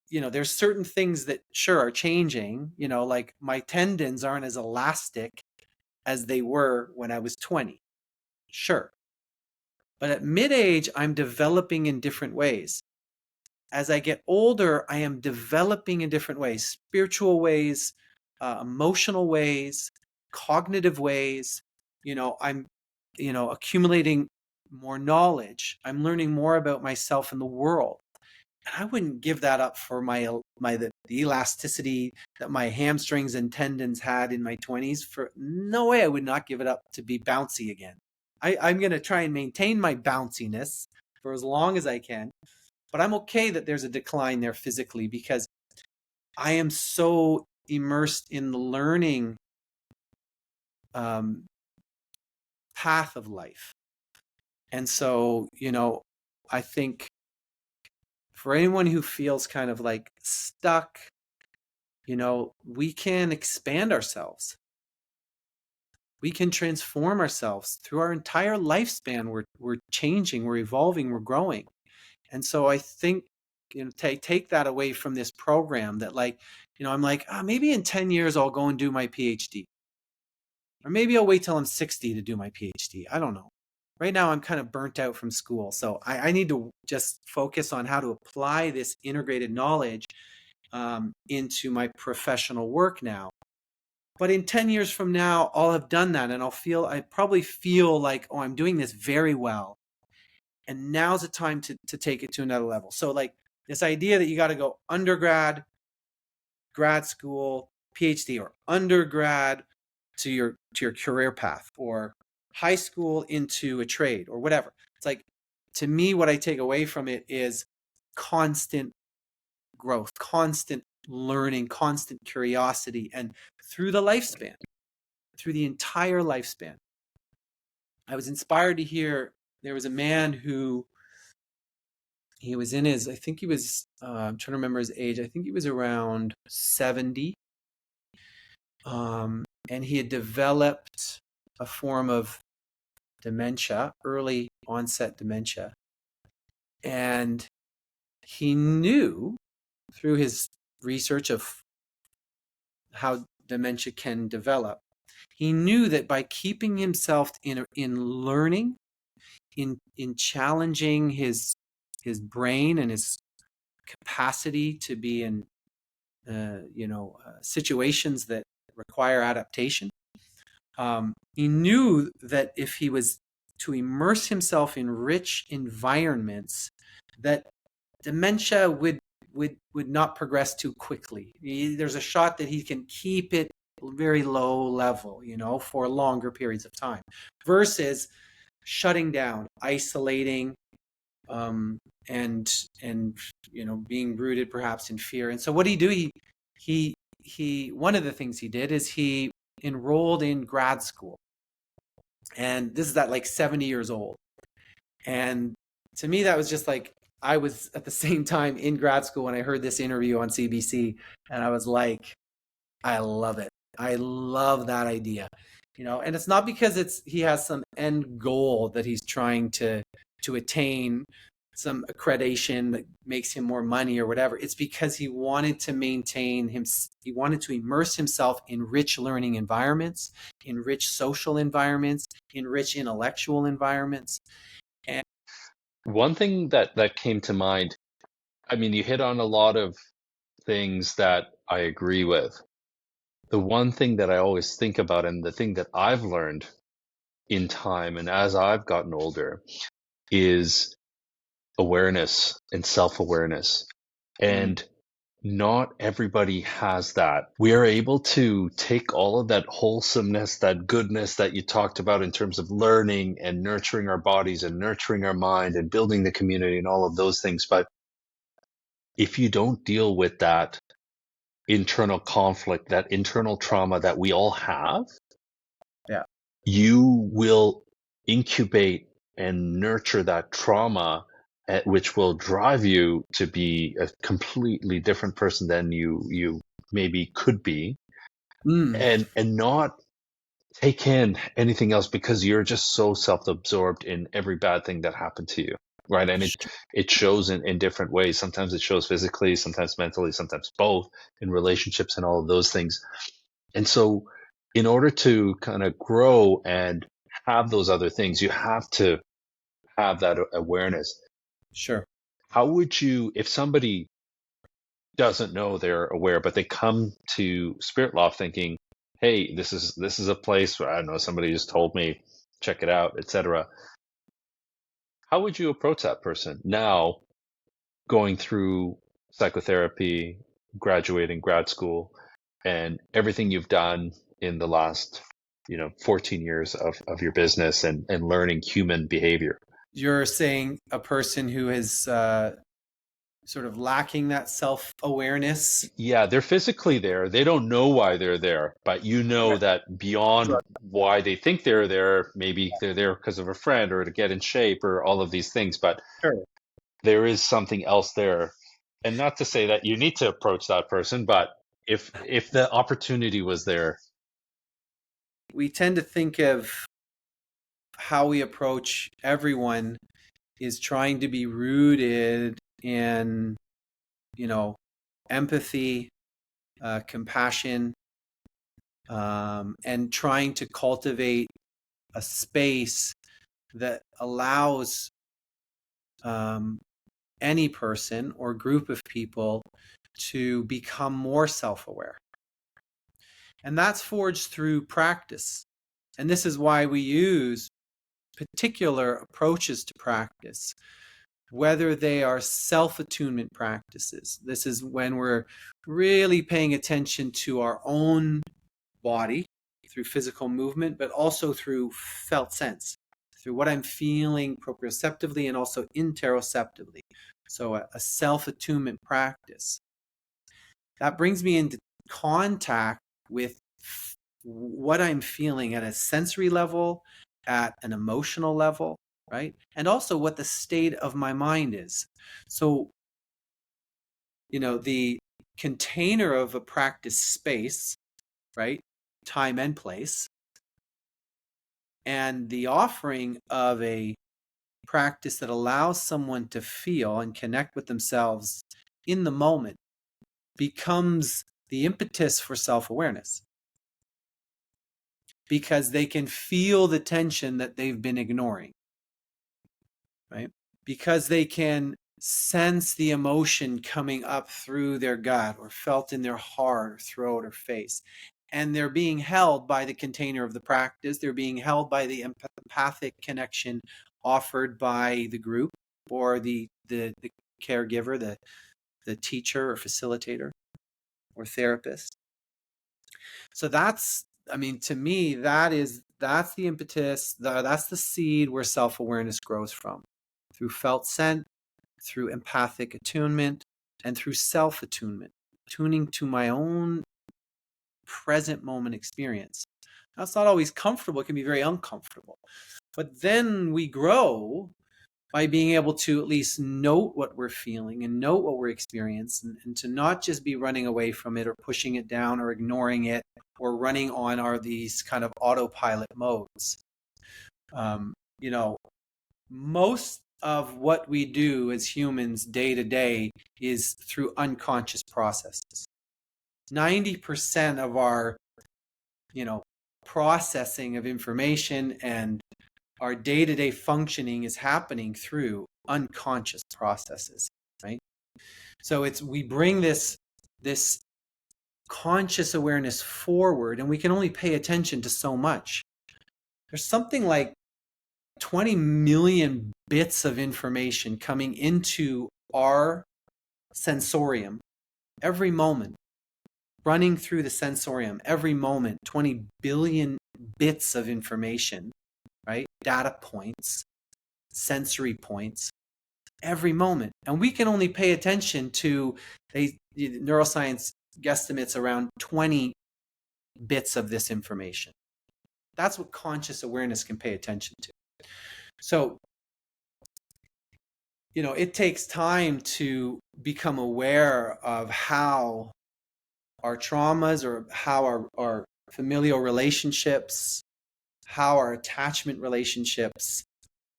There's certain things that sure are changing, like my tendons aren't as elastic as they were when I was 20. Sure. But at mid-age, I'm developing in different ways. As I get older, I am developing in different ways, spiritual ways, emotional ways, cognitive ways. I'm, accumulating more knowledge. I'm learning more about myself and the world. And I wouldn't give that up for the elasticity that my hamstrings and tendons had in my 20s. For no way, I would not give it up to be bouncy again. I'm going to try and maintain my bounciness for as long as I can. But I'm okay that there's a decline there physically, because I am so immersed in the learning path of life. And so, I think for anyone who feels kind of like stuck, we can expand ourselves. We can transform ourselves through our entire lifespan. We're changing, we're evolving, we're growing. And so I think, take that away from this program, that like, I'm like, maybe in 10 years I'll go and do my PhD. Or maybe I'll wait till I'm 60 to do my PhD. I don't know. right now I'm kind of burnt out from school. So I need to just focus on how to apply this integrated knowledge into my professional work now. But in 10 years from now, I'll have done that and I probably feel like, oh, I'm doing this very well. And now's the time to take it to another level. So like this idea that you got to go undergrad, grad school, PhD, or undergrad to your career path, or high school into a trade or whatever. It's like, to me, what I take away from it is constant growth, constant learning, constant curiosity, and through the lifespan, through the entire lifespan. I was inspired to hear there was a man who he was in his, I think he was, I'm trying to remember his age. I think he was around 70. And he had developed a form of dementia, early onset dementia. And he knew through his research of how dementia can develop, he knew that by keeping himself in learning, in challenging his brain and his capacity to be in situations that require adaptation, he knew that if he was to immerse himself in rich environments, that dementia would not progress too quickly. There's a shot that he can keep it very low level, for longer periods of time, versus shutting down, isolating, and being rooted perhaps in fear. And so what did he do? He one of the things he did is he enrolled in grad school, and this is at like 70 years old. And to me, that was just like, I was at the same time in grad school when I heard this interview on CBC, and I was like, I love it. I love that idea, and it's not because he has some end goal that he's trying to attain, some accreditation that makes him more money or whatever. It's because he wanted to he wanted to immerse himself in rich learning environments, in rich social environments, in rich intellectual environments. And one thing that came to mind, I mean, you hit on a lot of things that I agree with. The one thing that I always think about, and the thing that I've learned in time and as I've gotten older, is awareness and self-awareness. And not everybody has that. We are able to take all of that wholesomeness, that goodness that you talked about in terms of learning and nurturing our bodies and nurturing our mind and building the community and all of those things. But if you don't deal with that internal conflict, that internal trauma that we all have, yeah, you will incubate and nurture that trauma, which will drive you to be a completely different person than you maybe could be, and not take in anything else because you're just so self-absorbed in every bad thing that happened to you, right? And it shows in different ways. Sometimes it shows physically, sometimes mentally, sometimes both, in relationships and all of those things. And so in order to kind of grow and have those other things, you have to have that awareness. Sure. How would you, if somebody doesn't know they're aware, but they come to Spirit Loft thinking, hey, this is a place where, I don't know, somebody just told me, check it out, etc. How would you approach that person now, going through psychotherapy, graduating grad school, and everything you've done in the last 14 years of your business and learning human behavior? You're saying a person who is sort of lacking that self-awareness. Yeah, they're physically there. They don't know why they're there, but Okay. that beyond Sure. why they think they're there, maybe they're there because of a friend or to get in shape or all of these things, but Sure. there is something else there. And not to say that you need to approach that person, but if the opportunity was there. We tend to think of how we approach everyone is trying to be rooted in, empathy, compassion, and trying to cultivate a space that allows any person or group of people to become more self-aware. And that's forged through practice. And this is why we use particular approaches to practice, whether they are self-attunement practices. This is when we're really paying attention to our own body through physical movement, but also through felt sense, through what I'm feeling proprioceptively and also interoceptively. So a self-attunement practice. That brings me into contact with what I'm feeling at a sensory level, at an emotional level, right? And also what the state of my mind is. So, the container of a practice space, right? Time and place, and the offering of a practice that allows someone to feel and connect with themselves in the moment becomes the impetus for self-awareness, because they can feel the tension that they've been ignoring, right? Because they can sense the emotion coming up through their gut or felt in their heart or throat or face. And they're being held by the container of the practice. They're being held by the empathic connection offered by the group or the caregiver, the teacher or facilitator or therapist. So to me, that's the impetus, that's the seed where self-awareness grows from, through felt sense, through empathic attunement, and through self-attunement, tuning to my own present moment experience. That's not always comfortable. It can be very uncomfortable. But then we grow by being able to at least note what we're feeling and note what we're experiencing, and to not just be running away from it or pushing it down or ignoring it or running on these kind of autopilot modes. Most of what we do as humans day to day is through unconscious processes. 90% of our, processing of information and our day-to-day functioning is happening through unconscious processes, right? So we bring this conscious awareness forward, and we can only pay attention to so much. There's something like 20 million bits of information coming into our sensorium every moment, running through the sensorium every moment, 20 billion bits of information, right? Data points, sensory points, every moment. And we can only pay attention to, neuroscience guesstimates around 20 bits of this information. That's what conscious awareness can pay attention to. So, it takes time to become aware of how our traumas or how our familial relationships, how our attachment relationships,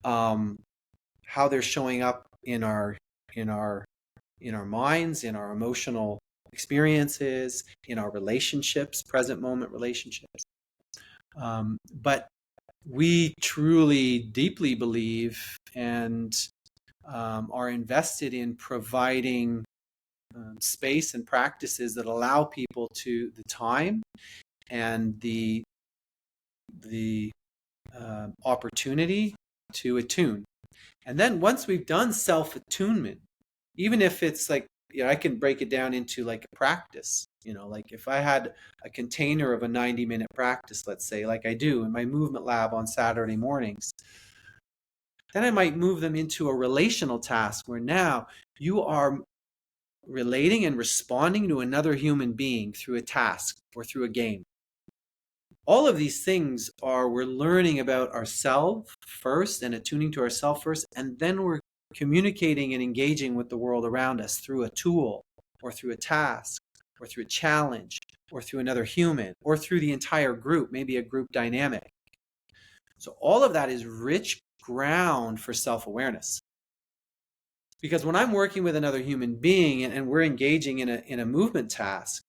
how they're showing up in our minds, in our emotional experiences, in our relationships, present moment relationships. But we truly, deeply believe and are invested in providing space and practices that allow people to the time and the opportunity to attune. And then once we've done self-attunement, even if it's like, I can break it down into like a practice, like if I had a container of a 90-minute practice, let's say, like I do in my movement lab on Saturday mornings, then I might move them into a relational task where now you are relating and responding to another human being through a task or through a game. All of these things we're learning about ourselves first and attuning to ourselves first, and then we're communicating and engaging with the world around us through a tool or through a task or through a challenge or through another human or through the entire group, maybe a group dynamic. So all of that is rich ground for self-awareness. Because when I'm working with another human being and we're engaging in a movement task,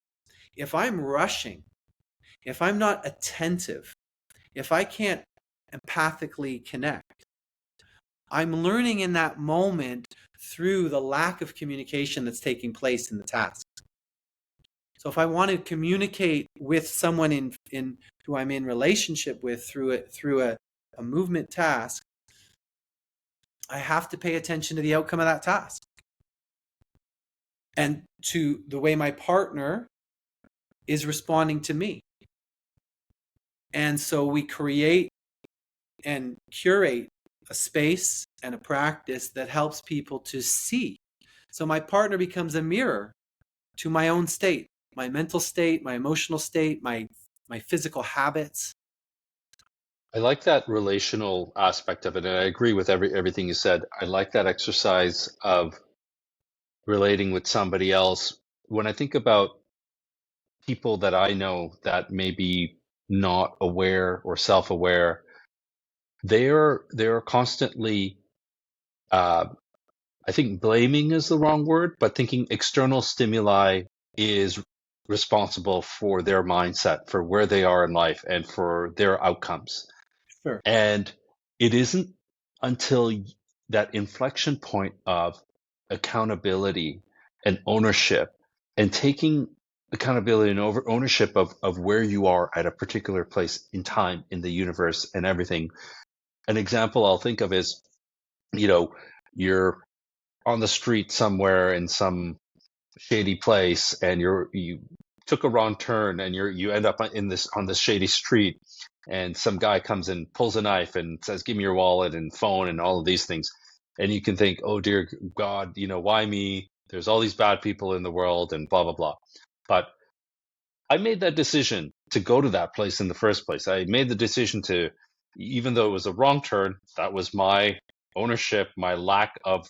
if I'm rushing, if I'm not attentive, if I can't empathically connect, I'm learning in that moment through the lack of communication that's taking place in the task. So if I want to communicate with someone in who I'm in relationship with through a movement task, I have to pay attention to the outcome of that task and to the way my partner is responding to me. And so we create and curate a space and a practice that helps people to see. So my partner becomes a mirror to my own state, my mental state, my emotional state, my physical habits. I like that relational aspect of it, and I agree with everything you said. I like that exercise of relating with somebody else. When I think about people that I know that may be not aware or self-aware, they're constantly uh, I think blaming is the wrong word, but thinking external stimuli is responsible for their mindset, for where they are in life, and for their outcomes. Sure. And it isn't until that inflection point of accountability and ownership and taking accountability and ownership of where you are at a particular place in time in the universe and everything. An example I'll think of is, you know, you're on the street somewhere in some shady place and you took a wrong turn and you end up in this on this shady street, and some guy comes and pulls a knife and says, give me your wallet and phone and all of these things, and you can think, oh dear God, why me? There's all these bad people in the world and blah blah blah. But I made that decision to go to that place in the first place. I made the decision to, even though it was a wrong turn, that was my ownership, my lack of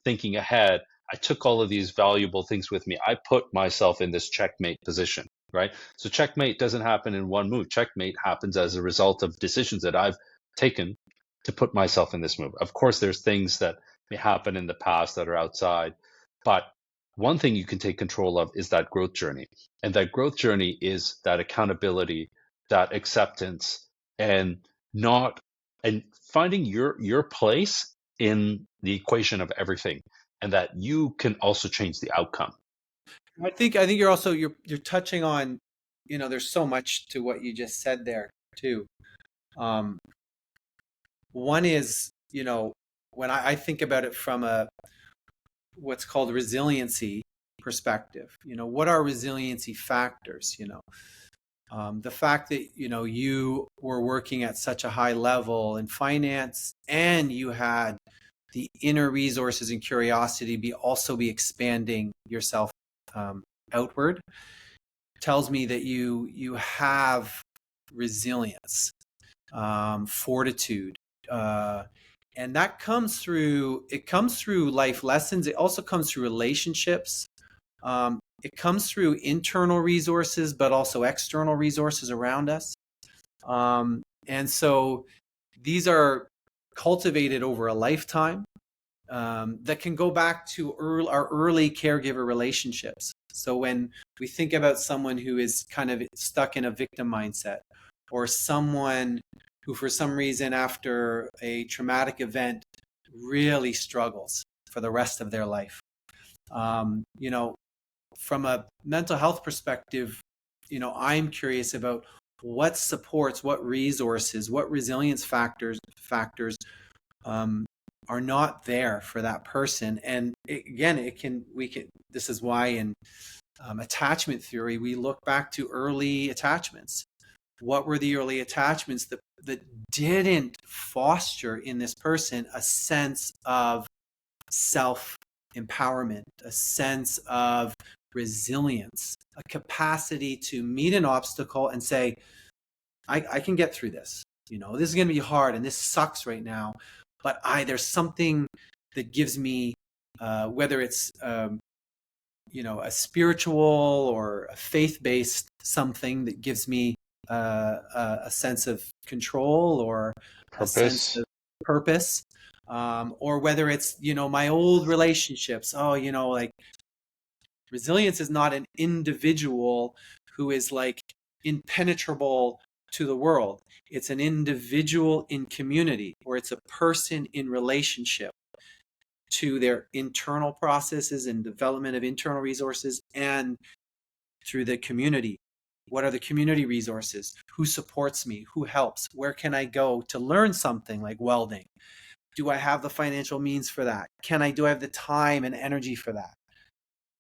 thinking ahead. I took all of these valuable things with me. I put myself in this checkmate position, right? So checkmate doesn't happen in one move. Checkmate happens as a result of decisions that I've taken to put myself in this move. Of course, there's things that may happen in the past that are outside, but one thing you can take control of is that growth journey. And that growth journey is that accountability, that acceptance, and not and finding your place in the equation of everything, and that you can also change the outcome. I think you're touching on, there's so much to what you just said there too. Um, One is, when I think about it from a what's called resiliency perspective, what are resiliency factors? The fact that, you were working at such a high level in finance and you had the inner resources and curiosity also be expanding yourself outward tells me that you have resilience, fortitude, and that comes through life lessons. It also comes through relationships. It comes through internal resources, but also external resources around us. And so these are cultivated over a lifetime, that can go back to our early caregiver relationships. So when we think about someone who is kind of stuck in a victim mindset, or someone who for some reason after a traumatic event really struggles for the rest of their life, from a mental health perspective, I'm curious about what supports, what resources, what resilience factors are not there for that person. And this is why in attachment theory, we look back to early attachments. What were the early attachments that didn't foster in this person a sense of self-empowerment, a sense of resilience, a capacity to meet an obstacle and say, I can get through this. This is going to be hard and this sucks right now, but there's something that gives me, whether it's a spiritual or a faith-based something that gives me a sense of control or a sense Purpose. of purpose, or whether it's my old relationships. Like resilience is not an individual who is like impenetrable to the world. It's an individual in community, or it's a person in relationship to their internal processes and development of internal resources, and through the community. What are the community resources? Who supports me? Who helps? Where can I go to learn something like welding? Do I have the financial means for that? Do I have the time and energy for that?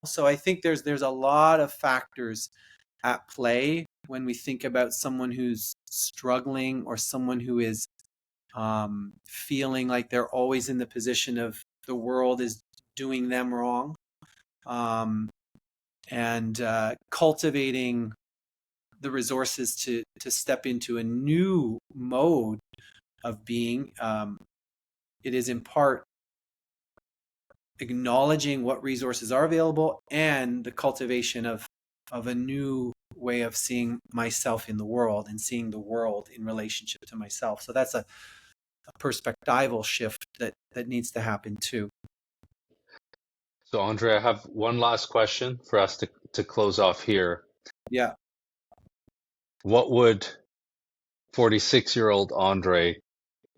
So I think there's a lot of factors at play when we think about someone who's struggling, or someone who is feeling like they're always in the position of the world is doing them wrong, and cultivating the resources to step into a new mode of being. It is in part acknowledging what resources are available, and the cultivation of a new way of seeing myself in the world, and seeing the world in relationship to myself. So that's a perspectival shift that needs to happen too. So, Andre, I have one last question for us to close off here. Yeah. What would 46-year-old Andre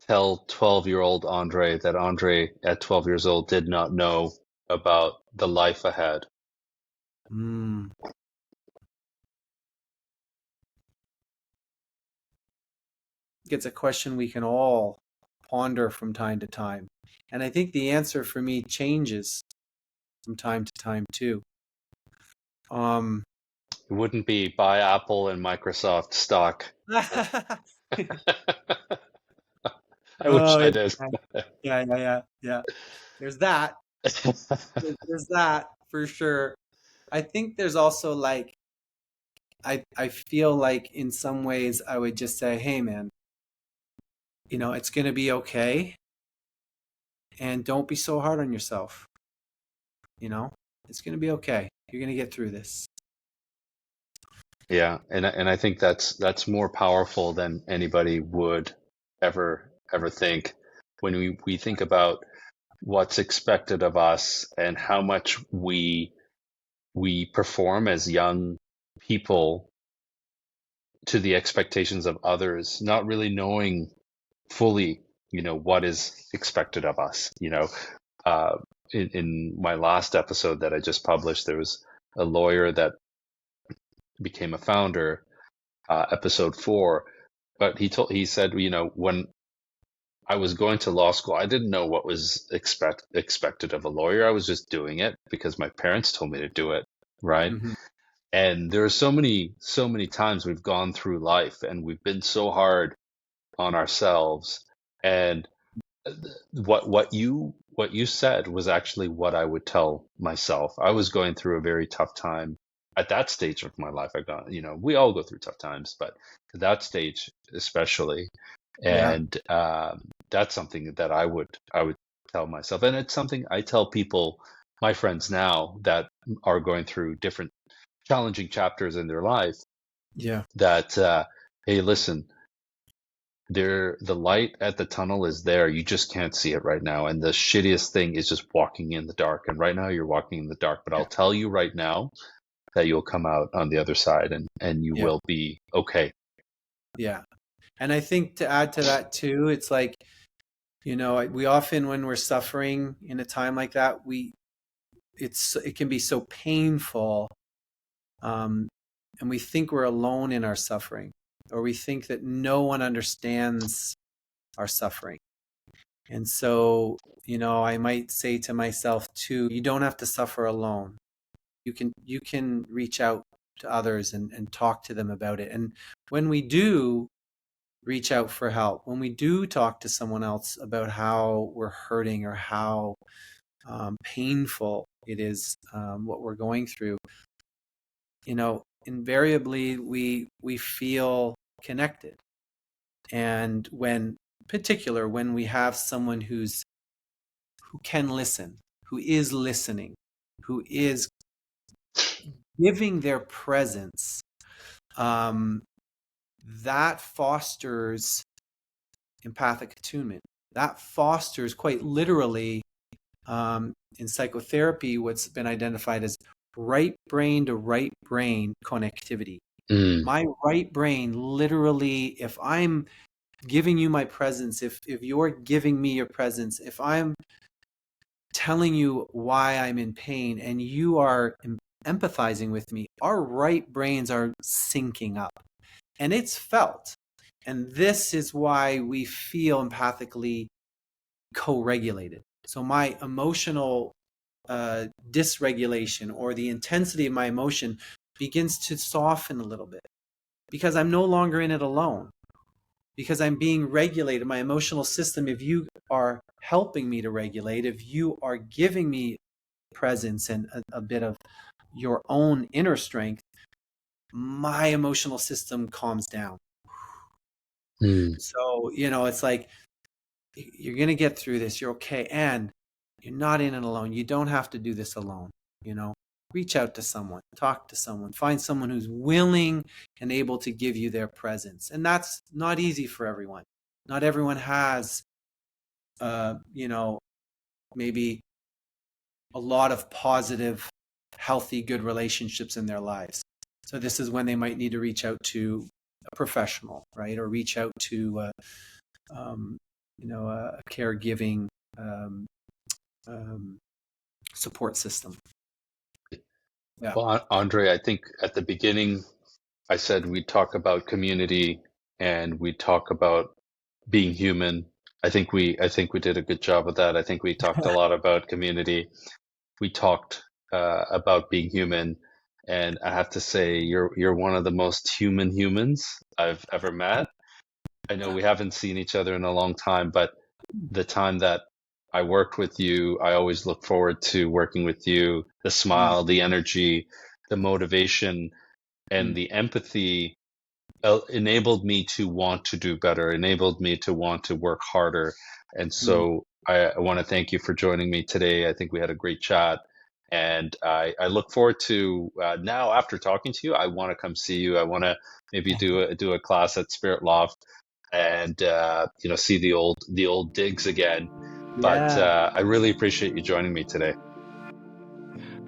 tell 12-year-old Andre that Andre at 12 years old did not know about the life ahead? It's a question we can all ponder from time to time. And I think the answer for me changes from time to time too. It wouldn't be buy Apple and Microsoft stock. I wish I did. Yeah. There's that. There's that for sure. I think there's also like, I feel like in some ways I would just say, hey man, it's going to be okay. And don't be so hard on yourself. It's going to be okay. You're going to get through this. Yeah, and I think that's more powerful than anybody would ever think. When we think about what's expected of us and how much we perform as young people to the expectations of others, not really knowing fully, what is expected of us. In my last episode that I just published, there was a lawyer that became a founder, episode 4, but he said, when I was going to law school, I didn't know what was expected of a lawyer. I was just doing it because my parents told me to do it, right? Mm-hmm. And there are so many times we've gone through life and we've been so hard on ourselves. And what you said was actually what I would tell myself. I was going through a very tough time at that stage of my life. We all go through tough times, but at that stage especially. Yeah. And that's something that I would tell myself, and it's something I tell people, my friends now that are going through different challenging chapters in their life. Yeah. That hey, listen, the light at the tunnel is there. You just can't see it right now, and the shittiest thing is just walking in the dark. And right now you're walking in the dark, but I'll tell you right now that you'll come out on the other side, and you will be okay. Yeah. And I think to add to that too, it's like, we often, when we're suffering in a time like that, it can be so painful, and we think we're alone in our suffering, or we think that no one understands our suffering. And so, I might say to myself too, you don't have to suffer alone. You can reach out to others and talk to them about it. And when we do reach out for help, when we do talk to someone else about how we're hurting, or how painful it is, what we're going through, invariably we feel connected. And when we have someone who can listen, who is listening, who is giving their presence, that fosters empathic attunement. That fosters, quite literally, in psychotherapy, what's been identified as right brain to right brain connectivity. Mm. My right brain, literally, if I'm giving you my presence, if you're giving me your presence, if I'm telling you why I'm in pain and you are empathizing with me, our right brains are syncing up and it's felt. And this is why we feel empathically co-regulated. So my emotional dysregulation or the intensity of my emotion begins to soften a little bit because I'm no longer in it alone, because I'm being regulated. My emotional system, if you are helping me to regulate, if you are giving me presence and a bit of your own inner strength, my emotional system calms down. Mm. So, it's like, you're going to get through this. You're okay. And you're not in it alone. You don't have to do this alone. Reach out to someone, talk to someone, find someone who's willing and able to give you their presence. And that's not easy for everyone. Not everyone has, maybe a lot of positive, healthy, good relationships in their lives. So this is when they might need to reach out to a professional, right? Or reach out to, a caregiving support system. Yeah. Well, Andre, I think at the beginning I said we'd talk about community and we'd talk about being human. I think we did a good job of that. I think we talked a lot about community. We talked about being human, and I have to say you're one of the most human humans I've ever met. I know we haven't seen each other in a long time, but the time that I worked with you, I always look forward to working with you. The smile, the energy, the motivation, and the empathy enabled me to want to do better, enabled me to want to work harder. And so I want to thank you for joining me today. I think we had a great chat. And I look forward to now, after talking to you, I want to come see you. I want to maybe do a class at Spirit Loft and see the old digs again. But Yeah. I really appreciate you joining me today.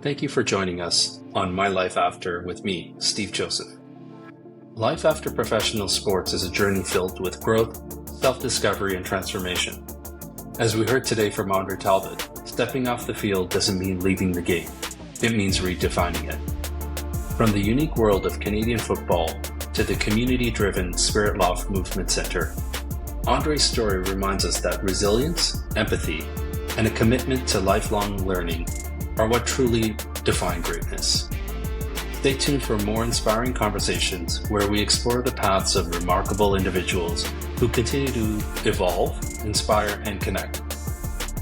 Thank you for joining us on My Life After with me, Steve Joseph. Life after professional sports is a journey filled with growth, self-discovery, and transformation. As we heard today from Andre Talbot, stepping off the field doesn't mean leaving the game. It means redefining it. From the unique world of Canadian football to the community-driven Spirit Loft Movement Center, Andre's story reminds us that resilience, empathy, and a commitment to lifelong learning are what truly define greatness. Stay tuned for more inspiring conversations where we explore the paths of remarkable individuals who continue to evolve, inspire, and connect.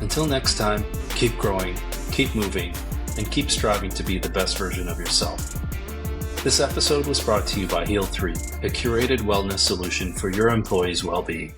Until next time, keep growing, keep moving, and keep striving to be the best version of yourself. This episode was brought to you by Heal3, a curated wellness solution for your employees' well-being.